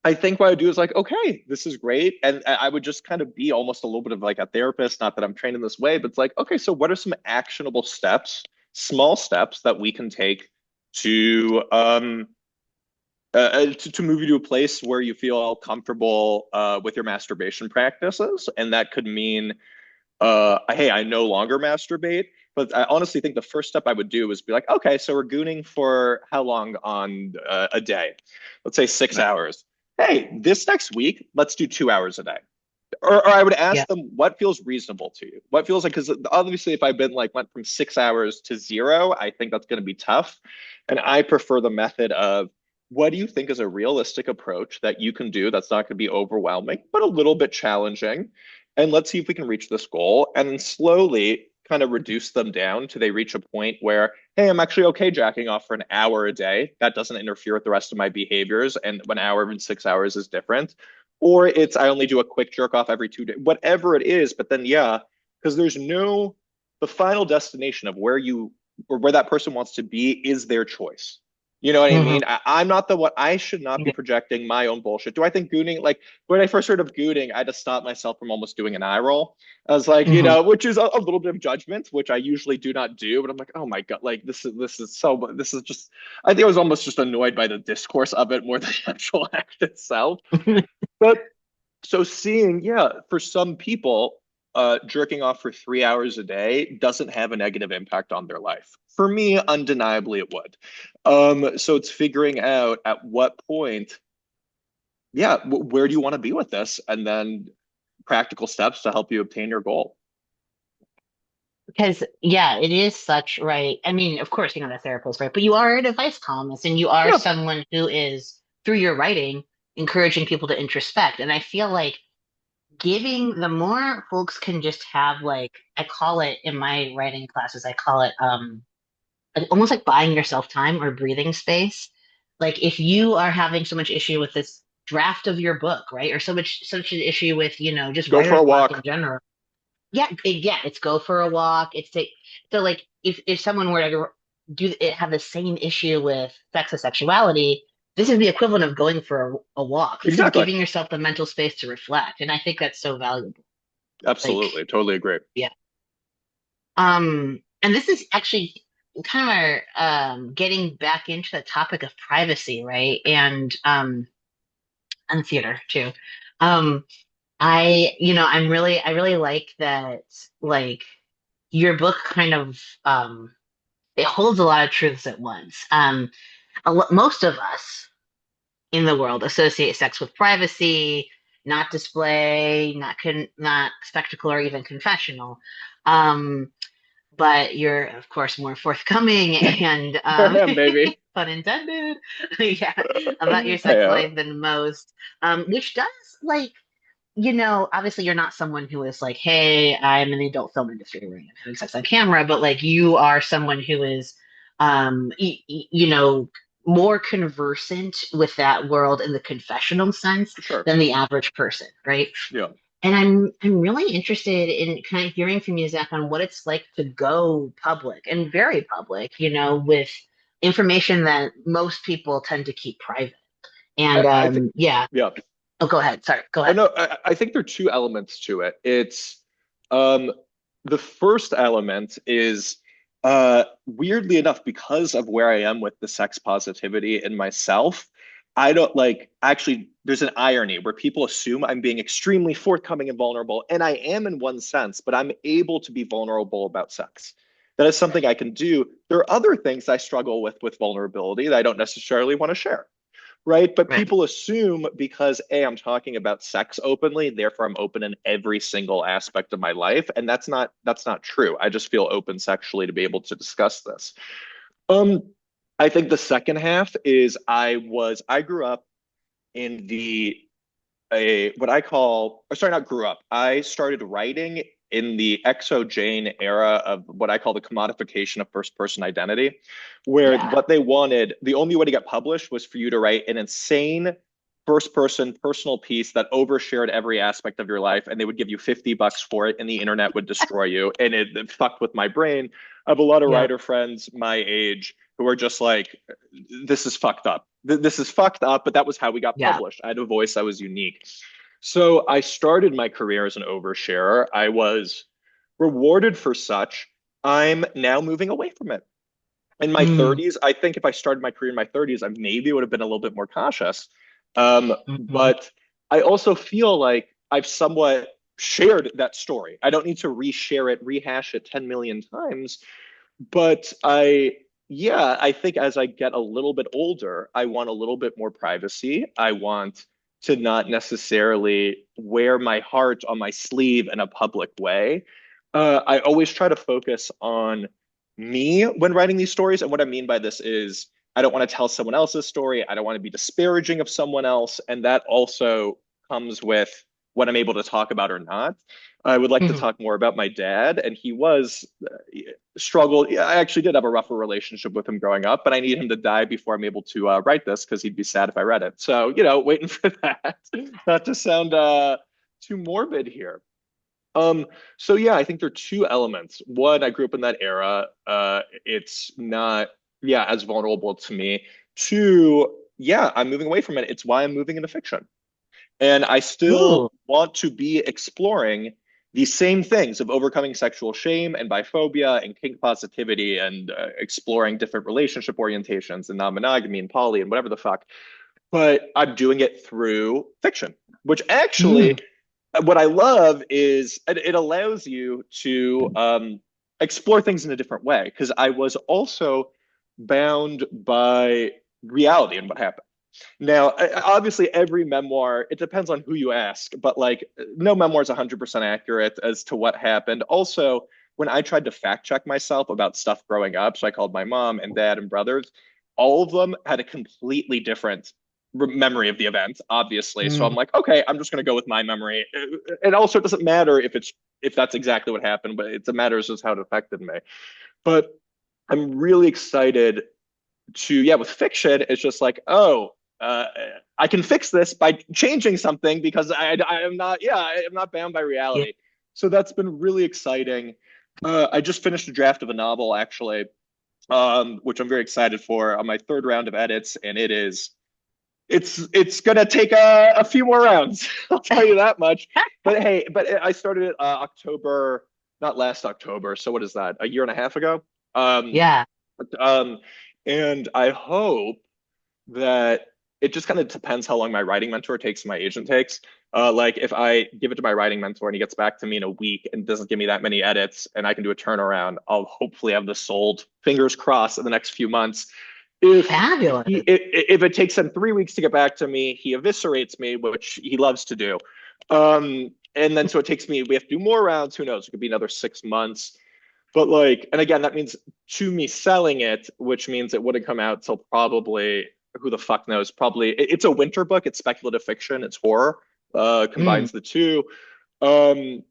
I think what I do is like, okay, this is great. And I would just kind of be almost a little bit of like a therapist, not that I'm trained in this way, but it's like, okay, so what are some actionable steps, small steps that we can take to to move you to a place where you feel comfortable with your masturbation practices? And that could mean hey, I no longer masturbate. But I honestly think the first step I would do is be like, okay, so we're gooning for how long on a day? Let's say six Right. hours. Hey, this next week, let's do 2 hours a day. Or I would Yeah. ask them what feels reasonable to you. What feels like, because obviously, if I've been like went from 6 hours to zero, I think that's going to be tough. And I prefer the method of what do you think is a realistic approach that you can do that's not going to be overwhelming, but a little bit challenging? And let's see if we can reach this goal and then slowly kind of reduce them down till they reach a point where, hey, I'm actually okay jacking off for an hour a day. That doesn't interfere with the rest of my behaviors. And 1 hour and 6 hours is different. Or it's I only do a quick jerk off every 2 days, whatever it is. But then, yeah, because the final destination of where you or where that person wants to be is their choice. You know what I Hmm. mean? I'm not the one. I should not be Yeah. projecting my own bullshit. Do I think gooning, like when I first heard of gooning, I had to stop myself from almost doing an eye roll. I was like, Hmm. which is a little bit of judgment, which I usually do not do. But I'm like, oh my God, like this is just, I think I was almost just annoyed by the discourse of it more than the actual act itself. But so seeing, yeah, for some people, jerking off for 3 hours a day doesn't have a negative impact on their life. For me, undeniably, it would. So it's figuring out at what point, yeah, where do you want to be with this, and then practical steps to help you obtain your goal. Because yeah, it is such right. I mean, of course, you're not a therapist, right? But you are an advice columnist, and you are Yeah, someone who is through your writing encouraging people to introspect. And I feel like giving the more folks can just have like I call it in my writing classes, I call it almost like buying yourself time or breathing space. Like if you are having so much issue with this draft of your book, right? Or such an issue with, just go for writer's a block in walk. general. Yeah, it's go for a walk. It's take so like if someone were to do it have the same issue with sex or sexuality, this is the equivalent of going for a walk. This is Exactly. giving yourself the mental space to reflect, and I think that's so valuable. Like, Absolutely. Totally agree. yeah. And this is actually kind of getting back into the topic of privacy, right? And theater too. Um, I really like that, like your book kind of it holds a lot of truths at once. Most of us in the world associate sex with privacy, not display, not spectacle or even confessional. Um, but you're of course more forthcoming and Maybe. pun intended, yeah, about your I sex am. life than most, which does like obviously you're not someone who is like, hey, I'm in the adult film industry where I'm having sex on camera, but like you are someone who is, more conversant with that world in the confessional sense For sure. than the average person, right? Yeah. And I'm really interested in kind of hearing from you, Zach, on what it's like to go public and very public, with information that most people tend to keep private. And I think, yeah. yeah. Oh, go ahead. Sorry. Go Oh ahead. no, I think there are two elements to it. It's um the first element is Weirdly enough, because of where I am with the sex positivity in myself, I don't like actually, there's an irony where people assume I'm being extremely forthcoming and vulnerable, and I am in one sense, but I'm able to be vulnerable about sex. That is something I can do. There are other things I struggle with vulnerability that I don't necessarily want to share, right? But Right. people assume because A, I'm talking about sex openly, therefore I'm open in every single aspect of my life. And that's not true. I just feel open sexually to be able to discuss this. Um, I think the second half is I grew up in the a what I call, or sorry, not grew up. I started writing in the xoJane era of what I call the commodification of first person identity, where Yeah. what they wanted, the only way to get published was for you to write an insane first person personal piece that overshared every aspect of your life, and they would give you $50 for it, and the internet would destroy you. And it fucked with my brain. I have a lot of Yep. writer friends my age who are just like, this is fucked up. This is fucked up, but that was how we got Yeah. published. I had a voice that was unique. So I started my career as an oversharer. I was rewarded for such. I'm now moving away from it. In my Mm. 30s, I think if I started my career in my 30s, I maybe would have been a little bit more cautious. Hmm. But I also feel like I've somewhat shared that story. I don't need to reshare it, rehash it 10 million times. But yeah, I think as I get a little bit older, I want a little bit more privacy. I want to not necessarily wear my heart on my sleeve in a public way. I always try to focus on me when writing these stories. And what I mean by this is I don't want to tell someone else's story. I don't want to be disparaging of someone else. And that also comes with what I'm able to talk about or not. I would like to Hmm. talk more about my dad, and he was struggled. I actually did have a rougher relationship with him growing up, but I need him to die before I'm able to write this because he'd be sad if I read it. So, waiting for that. Not to sound too morbid here. Um, so yeah, I think there are two elements. One, I grew up in that era. It's not, yeah, as vulnerable to me. Two, yeah, I'm moving away from it. It's why I'm moving into fiction. And I still Ooh. want to be exploring these same things of overcoming sexual shame and biphobia and kink positivity and exploring different relationship orientations and non-monogamy and poly and whatever the fuck. But I'm doing it through fiction, which Mm. actually, what I love is it allows you to explore things in a different way. Because I was also bound by reality and what happened. Now, obviously, every memoir, it depends on who you ask, but like no memoir is 100% accurate as to what happened. Also, when I tried to fact check myself about stuff growing up, so I called my mom and dad and brothers, all of them had a completely different memory of the event, obviously. So I'm Mm. like, okay, I'm just going to go with my memory. And also, it doesn't matter if that's exactly what happened, but it matters is how it affected me. But I'm really excited to yeah with fiction it's just like uh I can fix this by changing something because I am not yeah I'm not bound by Yeah. reality, so that's been really exciting. I just finished a draft of a novel actually, which I'm very excited for on my third round of edits, and it's gonna take a few more rounds. I'll tell you that much. But hey, I started it October, not last October, so what is that, a year and a half ago. um Yeah. um, and I hope that it just kind of depends how long my writing mentor takes and my agent takes. Like if I give it to my writing mentor and he gets back to me in a week and doesn't give me that many edits and I can do a turnaround, I'll hopefully have this sold, fingers crossed, in the next few months. If Fabulous. if it takes him 3 weeks to get back to me, he eviscerates me, which he loves to do. And then so it takes me, we have to do more rounds. Who knows? It could be another 6 months. But like, and again, that means to me selling it, which means it wouldn't come out till probably who the fuck knows? Probably it's a winter book. It's speculative fiction. It's horror. Mm. Combines the two. Um,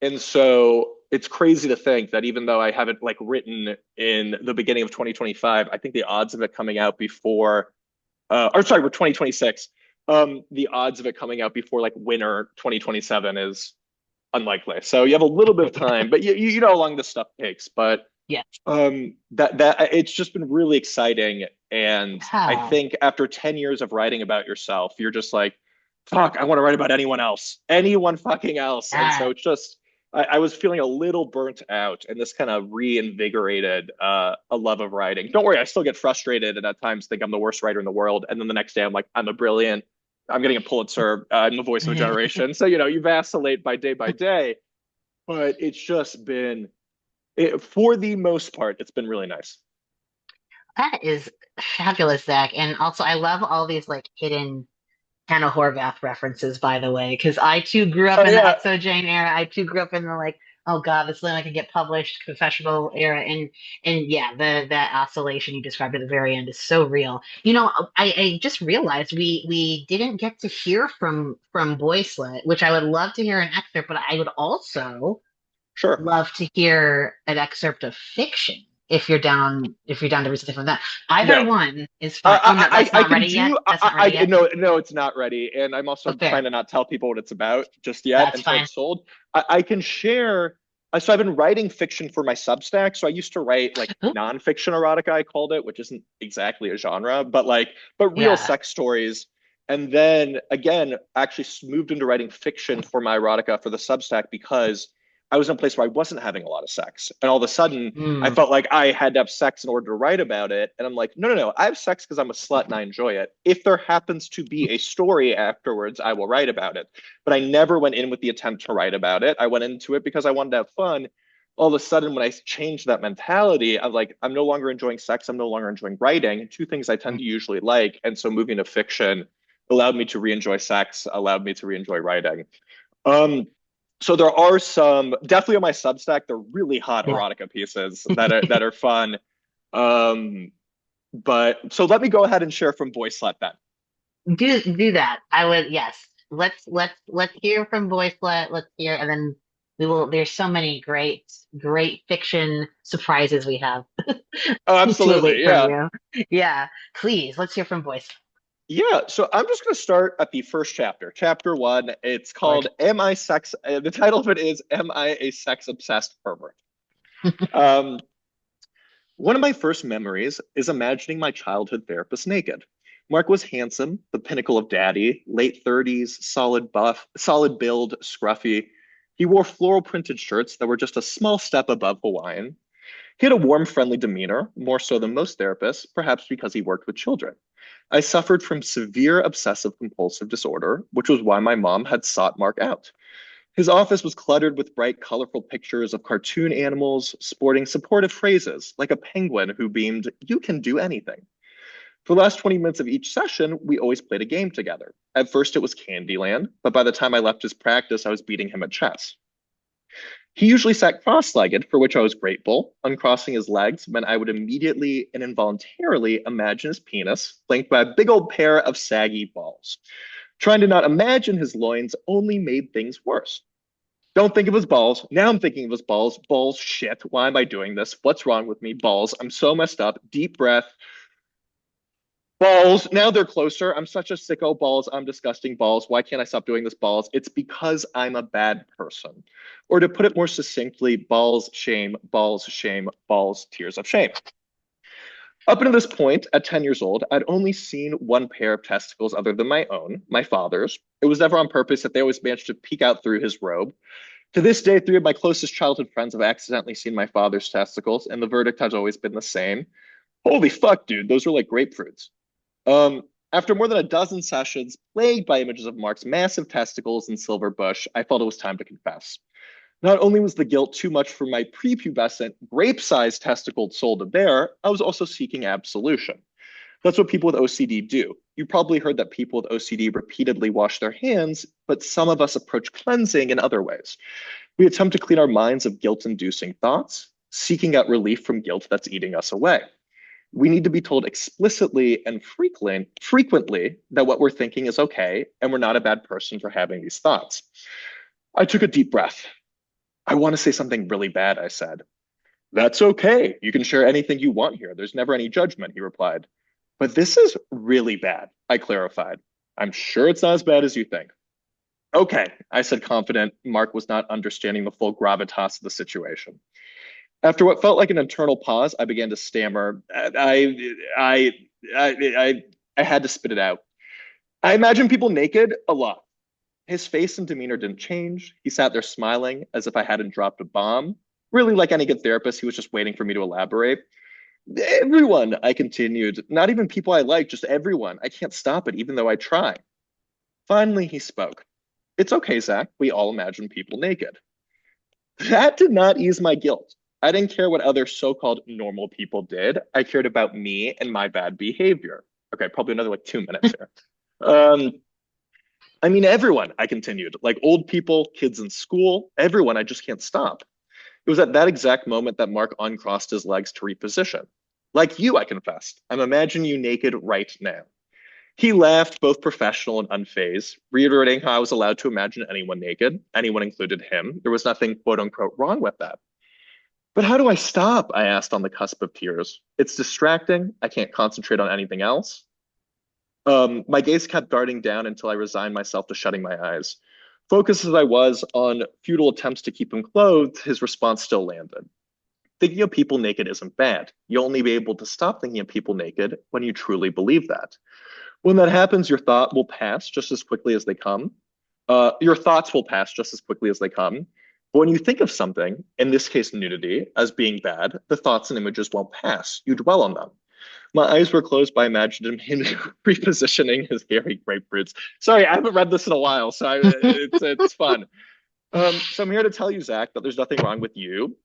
and so it's crazy to think that even though I haven't like written in the beginning of 2025, I think the odds of it coming out before, or sorry, we're 2026. The odds of it coming out before like winter 2027 is unlikely. So you have a little bit of time, but you know how long this stuff takes. But Yeah. that it's just been really exciting. And I Yeah. think after 10 years of writing about yourself, you're just like, fuck, I want to write about anyone else, anyone fucking else. And so Yeah. it's just I was feeling a little burnt out, and this kind of reinvigorated a love of writing. Don't worry, I still get frustrated and at times think I'm the worst writer in the world. And then the next day, I'm like, I'm a brilliant, I'm getting a Pulitzer, I'm the voice of a generation. So, you vacillate by day, but it's just been, for the most part, it's been really nice. That is fabulous, Zach. And also, I love all these like hidden Hannah Horvath references, by the way, because I too grew up Oh, in the yeah, xoJane era. I too grew up in the like, oh God, this is when I could get published confessional era. And yeah, the that oscillation you described at the very end is so real. I just realized we didn't get to hear from Boyslut, which I would love to hear an excerpt, but I would also sure. love to hear an excerpt of fiction if you're down to read something from that. Either No, one is fine. Oh no, that's I not can ready yet. do That's not ready yet. no, no, it's not ready, and I'm Oh, also trying fair. to not tell people what it's about just yet That's until fine. it's sold. I can share. So I've been writing fiction for my Substack. So I used to write like Oh, nonfiction erotica, I called it, which isn't exactly a genre, but real yeah. sex stories. And then again, actually moved into writing fiction for my erotica for the Substack because I was in a place where I wasn't having a lot of sex, and all of a sudden I Mm. felt like I had to have sex in order to write about it. And I'm like, no, no, no. I have sex because I'm a slut and I enjoy it. If there happens to be a story afterwards, I will write about it. But I never went in with the attempt to write about it. I went into it because I wanted to have fun. All of a sudden, when I changed that mentality, I'm like, I'm no longer enjoying sex. I'm no longer enjoying writing. Two things I tend to usually like. And so moving to fiction allowed me to re-enjoy sex, allowed me to re-enjoy writing. Um, so there are some definitely on my Substack. They're really hot Yeah. erotica pieces that are fun. But so let me go ahead and share from Boyslut then. Do that. I would, yes. Let's hear from Boyflet. Let's hear, and then we will. There's so many great fiction surprises we have Oh, to await absolutely, from yeah, you. Yeah, please. Let's hear from Boyflet. yeah. So I'm just going to start at the first chapter, chapter one. It's called Gorgeous. "Am I Sex?" The title of it is "Am I a Sex Obsessed Pervert?" Um, One of my first memories is imagining my childhood therapist naked. Mark was handsome, the pinnacle of daddy, late 30s, solid buff, solid build, scruffy. He wore floral printed shirts that were just a small step above Hawaiian. He had a warm, friendly demeanor, more so than most therapists, perhaps because he worked with children. I suffered from severe obsessive compulsive disorder, which was why my mom had sought Mark out. His office was cluttered with bright, colorful pictures of cartoon animals sporting supportive phrases, like a penguin who beamed, "You can do anything." For the last 20 minutes of each session, we always played a game together. At first, it was Candyland, but by the time I left his practice, I was beating him at chess. He usually sat cross legged, for which I was grateful. Uncrossing his legs meant I would immediately and involuntarily imagine his penis flanked by a big old pair of saggy balls. Trying to not imagine his loins only made things worse. Don't think of his balls. Now I'm thinking of his balls. Balls, shit. Why am I doing this? What's wrong with me? Balls. I'm so messed up. Deep breath. Balls. Now they're closer. I'm such a sicko. Balls. I'm disgusting. Balls. Why can't I stop doing this? Balls. It's because I'm a bad person. Or to put it more succinctly, balls, shame, balls, tears of shame. Up until this point, at 10 years old, I'd only seen one pair of testicles other than my own, my father's. It was never on purpose that they always managed to peek out through his robe. To this day, three of my closest childhood friends have accidentally seen my father's testicles, and the verdict has always been the same. Holy fuck, dude, those are like grapefruits. After more than a dozen sessions plagued by images of Mark's massive testicles and silver bush, I felt it was time to confess. Not only was the guilt too much for my prepubescent, grape-sized testicled soul to bear, I was also seeking absolution. That's what people with OCD do. You probably heard that people with OCD repeatedly wash their hands, but some of us approach cleansing in other ways. We attempt to clean our minds of guilt-inducing thoughts, seeking out relief from guilt that's eating us away. We need to be told explicitly and frequently that what we're thinking is okay, and we're not a bad person for having these thoughts. I took a deep breath. I want to say something really bad, I said. That's okay. You can share anything you want here. There's never any judgment, he replied. But this is really bad, I clarified. I'm sure it's not as bad as you think. Okay, I said, confident Mark was not understanding the full gravitas of the situation. After what felt like an internal pause, I began to stammer. I had to spit it out. I imagine people naked a lot. His face and demeanor didn't change. He sat there smiling as if I hadn't dropped a bomb. Really, like any good therapist, he was just waiting for me to elaborate. Everyone, I continued, not even people I like, just everyone. I can't stop it, even though I try. Finally, he spoke. It's okay, Zach. We all imagine people naked. That did not ease my guilt. I didn't care what other so-called normal people did. I cared about me and my bad behavior. Okay, probably another like 2 minutes here. Um, I mean, everyone, I continued, like old people, kids in school, everyone, I just can't stop. It was at that exact moment that Mark uncrossed his legs to reposition. Like you, I confessed. I'm imagining you naked right now. He laughed, both professional and unfazed, reiterating how I was allowed to imagine anyone naked. Anyone included him. There was nothing quote unquote wrong with that. But how do I stop? I asked on the cusp of tears. It's distracting. I can't concentrate on anything else. My gaze kept darting down until I resigned myself to shutting my eyes. Focused as I was on futile attempts to keep him clothed, his response still landed. Thinking of people naked isn't bad. You'll only be able to stop thinking of people naked when you truly believe that. When that happens, your thought will pass just as quickly as they come. Your thoughts will pass just as quickly as they come. But when you think of something, in this case nudity, as being bad, the thoughts and images won't pass. You dwell on them. My eyes were closed by imagining him repositioning his hairy grapefruits. Sorry, I haven't read this in a while, so it's fun. So I'm here to tell you, Zach, that there's nothing wrong with you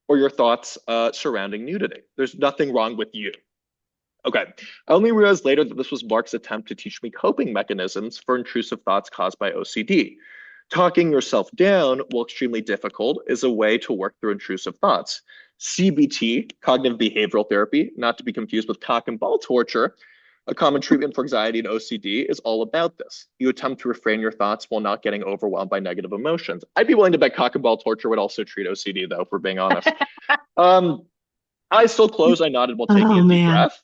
or your thoughts surrounding nudity. There's nothing wrong with you. Okay. I only realized later that this was Mark's attempt to teach me coping mechanisms for intrusive thoughts caused by OCD. Talking yourself down, while extremely difficult, is a way to work through intrusive thoughts. CBT, cognitive behavioral therapy, not to be confused with cock and ball torture, a common treatment for anxiety and OCD, is all about this. You attempt to refrain your thoughts while not getting overwhelmed by negative emotions. I'd be willing to bet cock and ball torture would also treat OCD, though, if we're being honest. Um, Eyes still closed, I nodded while taking Oh a deep man. breath.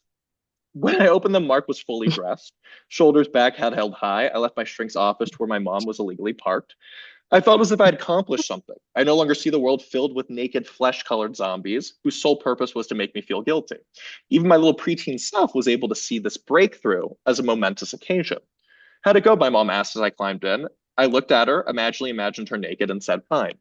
When I opened them, Mark was fully dressed, shoulders back, head held high. I left my shrink's office to where my mom was illegally parked. I felt as if I had accomplished something. I no longer see the world filled with naked, flesh colored zombies whose sole purpose was to make me feel guilty. Even my little preteen self was able to see this breakthrough as a momentous occasion. How'd it go? My mom asked as I climbed in. I looked at her, imagined her naked, and said, fine.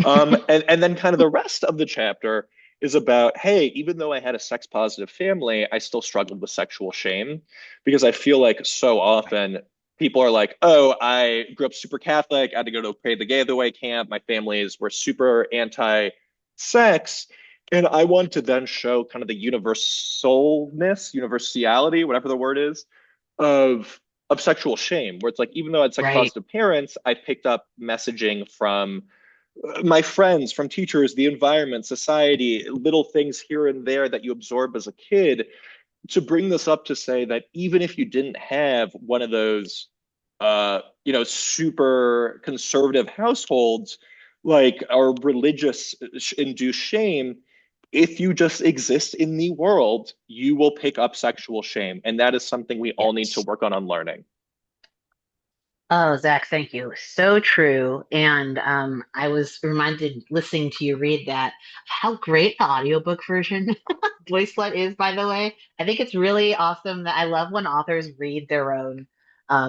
And then kind of the rest of the chapter is about, hey, even though I had a sex positive family, I still struggled with sexual shame because I feel like so often people are like, oh, I grew up super Catholic. I had to go to a Pray the Gay the Way camp. My families were super anti sex. And I want to then show kind of the universalness, universality, whatever the word is, of sexual shame, where it's like, even though I had sex Right. positive parents, I picked up messaging from my friends, from teachers, the environment, society, little things here and there that you absorb as a kid, to bring this up to say that even if you didn't have one of those, super conservative households, like our religious induced shame, if you just exist in the world, you will pick up sexual shame. And that is something we all need to Yes. work on unlearning. Oh, Zach, thank you. So true. And I was reminded listening to you read that how great the audiobook version Boyslut is, by the way. I think it's really awesome that I love when authors read their own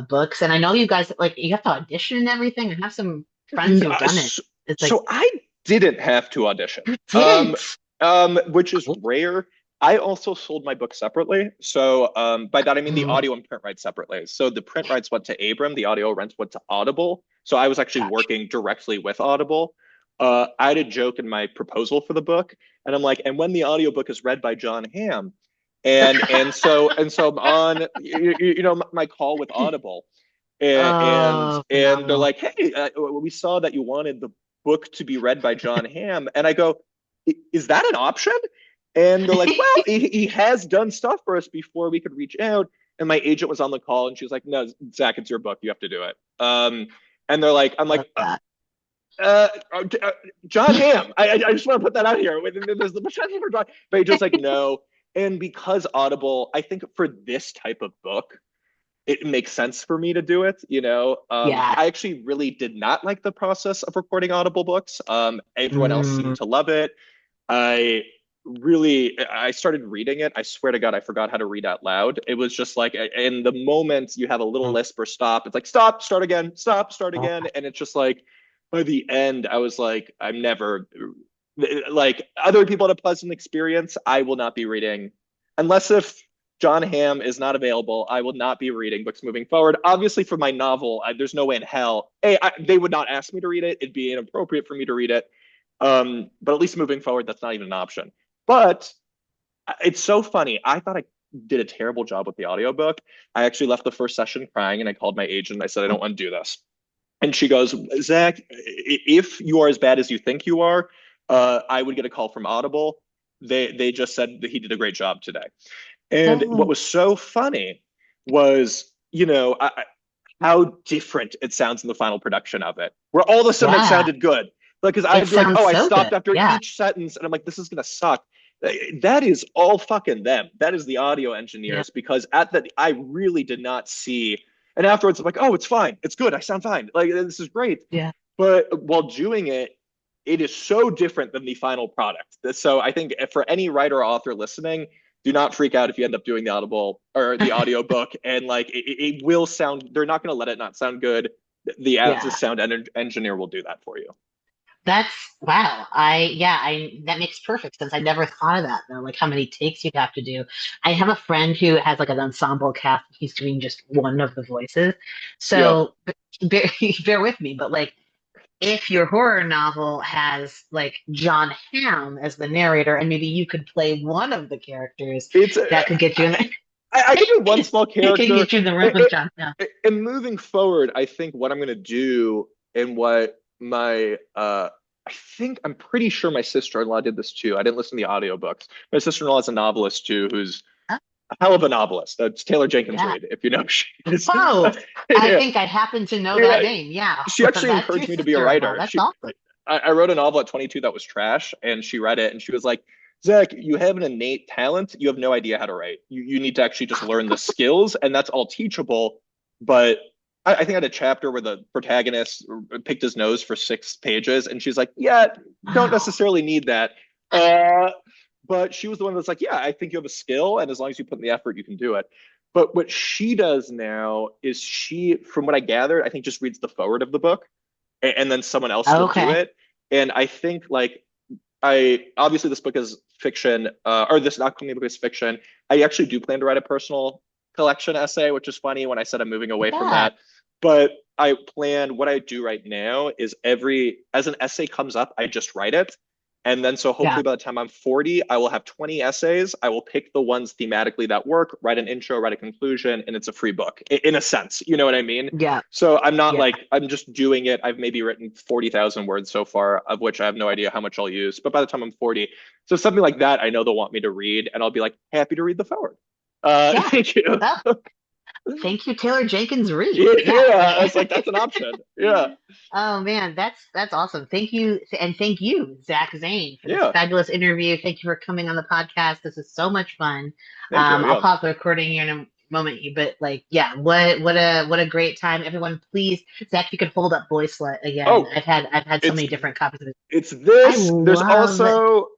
books. And I know you guys like you have to audition and everything. I have some friends who've done it. So, It's like so I didn't have to audition, you didn't. which is Cool. rare. I also sold my book separately. So by that I mean the Mm, audio and print rights separately. So the print rights went to Abram, the audio rights went to Audible. So I was actually gotcha. working directly with Audible. I had a joke in my proposal for the book, and I'm like, and when the audiobook is read by John Hamm, and so I'm on my call with Audible, Oh, and they're phenomenal. like, hey, we saw that you wanted the book to be read by John Hamm, and I go, is that an option? And they're like, well, he has done stuff for us before we could reach out. And my agent was on the call, and she was like, no, Zach, it's your book, you have to do it. And they're like, I'm Love like, that. uh, uh, uh, John Hamm. I just want to put that out here. There's the potential for John, but he just like no. And because Audible, I think for this type of book, it makes sense for me to do it. Yeah. I actually really did not like the process of recording Audible books. Everyone else seemed Mm, to love it. I really, I started reading it. I swear to God, I forgot how to read out loud. It was just like, in the moment you have a little lisp or stop, it's like, stop, start again, stop, start again. And it's just like, by the end, I was like, I'm never, like, other people had a pleasant experience. I will not be reading, unless if John Hamm is not available, I will not be reading books moving forward. Obviously, for my novel, there's no way in hell. They would not ask me to read it. It'd be inappropriate for me to read it. But at least moving forward, that's not even an option. But it's so funny. I thought I did a terrible job with the audiobook. I actually left the first session crying and I called my agent. I said, I don't want to do this. And she goes, Zach, if you are as bad as you think you are, I would get a call from Audible. They just said that he did a great job today. And what Oh, was so funny was, how different it sounds in the final production of it, where all of a sudden it yeah. sounded good. Like, because It I'd be like, sounds oh, I so stopped good. after Yeah. each sentence, and I'm like, this is gonna suck. That is all fucking them. That is the audio Yeah. engineers, because at that, I really did not see. And afterwards, I'm like, oh, it's fine. It's good. I sound fine. Like, this is great. Yeah. But while doing it, it is so different than the final product. So I think for any writer or author listening, do not freak out if you end up doing the audible or the audio book, and like it will sound. They're not going to let it not sound good. The as a Yeah. sound engineer will do that for you. That's wow. I that makes perfect sense. I never thought of that though, like how many takes you'd have to do. I have a friend who has like an ensemble cast. He's doing just one of the voices. Yep. So bear, bear with me, but like if your horror novel has like John Hamm as the narrator and maybe you could play one of the characters It's that could get you in the, I could do one small it can character. get you in the room with John Hamm. And moving forward, I think what I'm going to do, and what my I think I'm pretty sure my sister-in-law did this too. I didn't listen to the audiobooks. My sister-in-law is a novelist too, who's Huh? a hell of a novelist. It's Taylor Jenkins Yeah. Reid, if you know who she is. Oh, I Yeah. think I happen to know that Yeah. name. Yeah. She actually That's your encouraged me to be a sister-in-law. writer. That's awesome. I wrote a novel at 22 that was trash, and she read it, and she was like, Zach, you have an innate talent. You have no idea how to write. You need to actually just learn the skills, and that's all teachable. But I think I had a chapter where the protagonist picked his nose for 6 pages, and she's like, yeah, don't Wow. necessarily need that. Uh, but she was the one that's like, yeah, I think you have a skill, and as long as you put in the effort, you can do it. But what she does now is from what I gathered, I think just reads the forward of the book, and then someone else will do Okay. it. And I think, like, I obviously this book is fiction, or this not book is fiction. I actually do plan to write a personal collection essay, which is funny when I said I'm moving away from Yeah. that. But I plan what I do right now is as an essay comes up, I just write it. And then so Yeah. hopefully by the time I'm 40, I will have 20 essays. I will pick the ones thematically that work, write an intro, write a conclusion, and it's a free book in a sense. You know what I mean? Yeah. So I'm not Yeah. like, I'm just doing it. I've maybe written 40,000 words so far, of which I have no idea how much I'll use. But by the time I'm 40, so something like that, I know they'll want me to read, and I'll be like, happy to read the forward. Yeah. Thank you. Well, thank you, Taylor Jenkins Reid. Yeah. Yeah, it's like, that's an option. Yeah. Oh man, that's awesome. Thank you, and thank you, Zach Zane, for this Yeah. fabulous interview. Thank you for coming on the podcast. This is so much fun. Thank you. I'll Yeah. pause the recording here in a moment, but like, yeah, what a great time. Everyone, please, Zach, you could hold up Boyslut again. Oh, I've had so it's many different copies of it. It's I this. There's love. also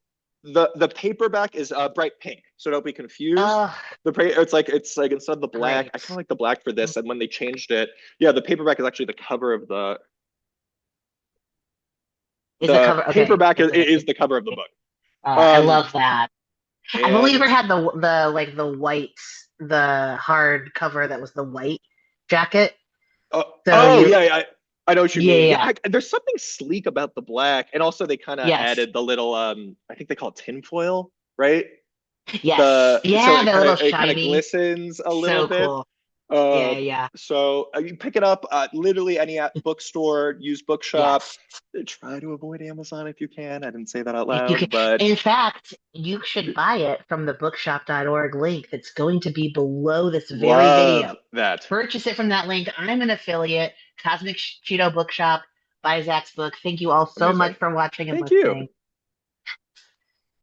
the paperback is bright pink, so don't be confused. Uh, It's like instead of the black, I kind of great. like the black for this. And when they changed it, yeah, the paperback is actually the cover of Is the the cover okay? paperback It's is the cover of the book. I Um, love that. I've only ever and had the like the white, the hard cover that was the white jacket. So oh you, yeah, yeah, I know what you yeah, mean. Yeah, yeah, there's something sleek about the black, and also they kind of yes, added the little I think they call it tinfoil, right? yes, So yeah, it the kind of little it kind of shiny, glistens a little so bit. cool. Yeah, Uh, yeah, so you pick it up at literally any bookstore, used bookshop. yes. Try to avoid Amazon if you can. I didn't say that out You can, loud, but in fact, you should buy it from the bookshop.org link that's going to be below this very love video. that. Purchase it from that link. I'm an affiliate, Cosmic Cheeto Bookshop. Buy Zach's book. Thank you all so Amazing. much for watching and Thank you. listening.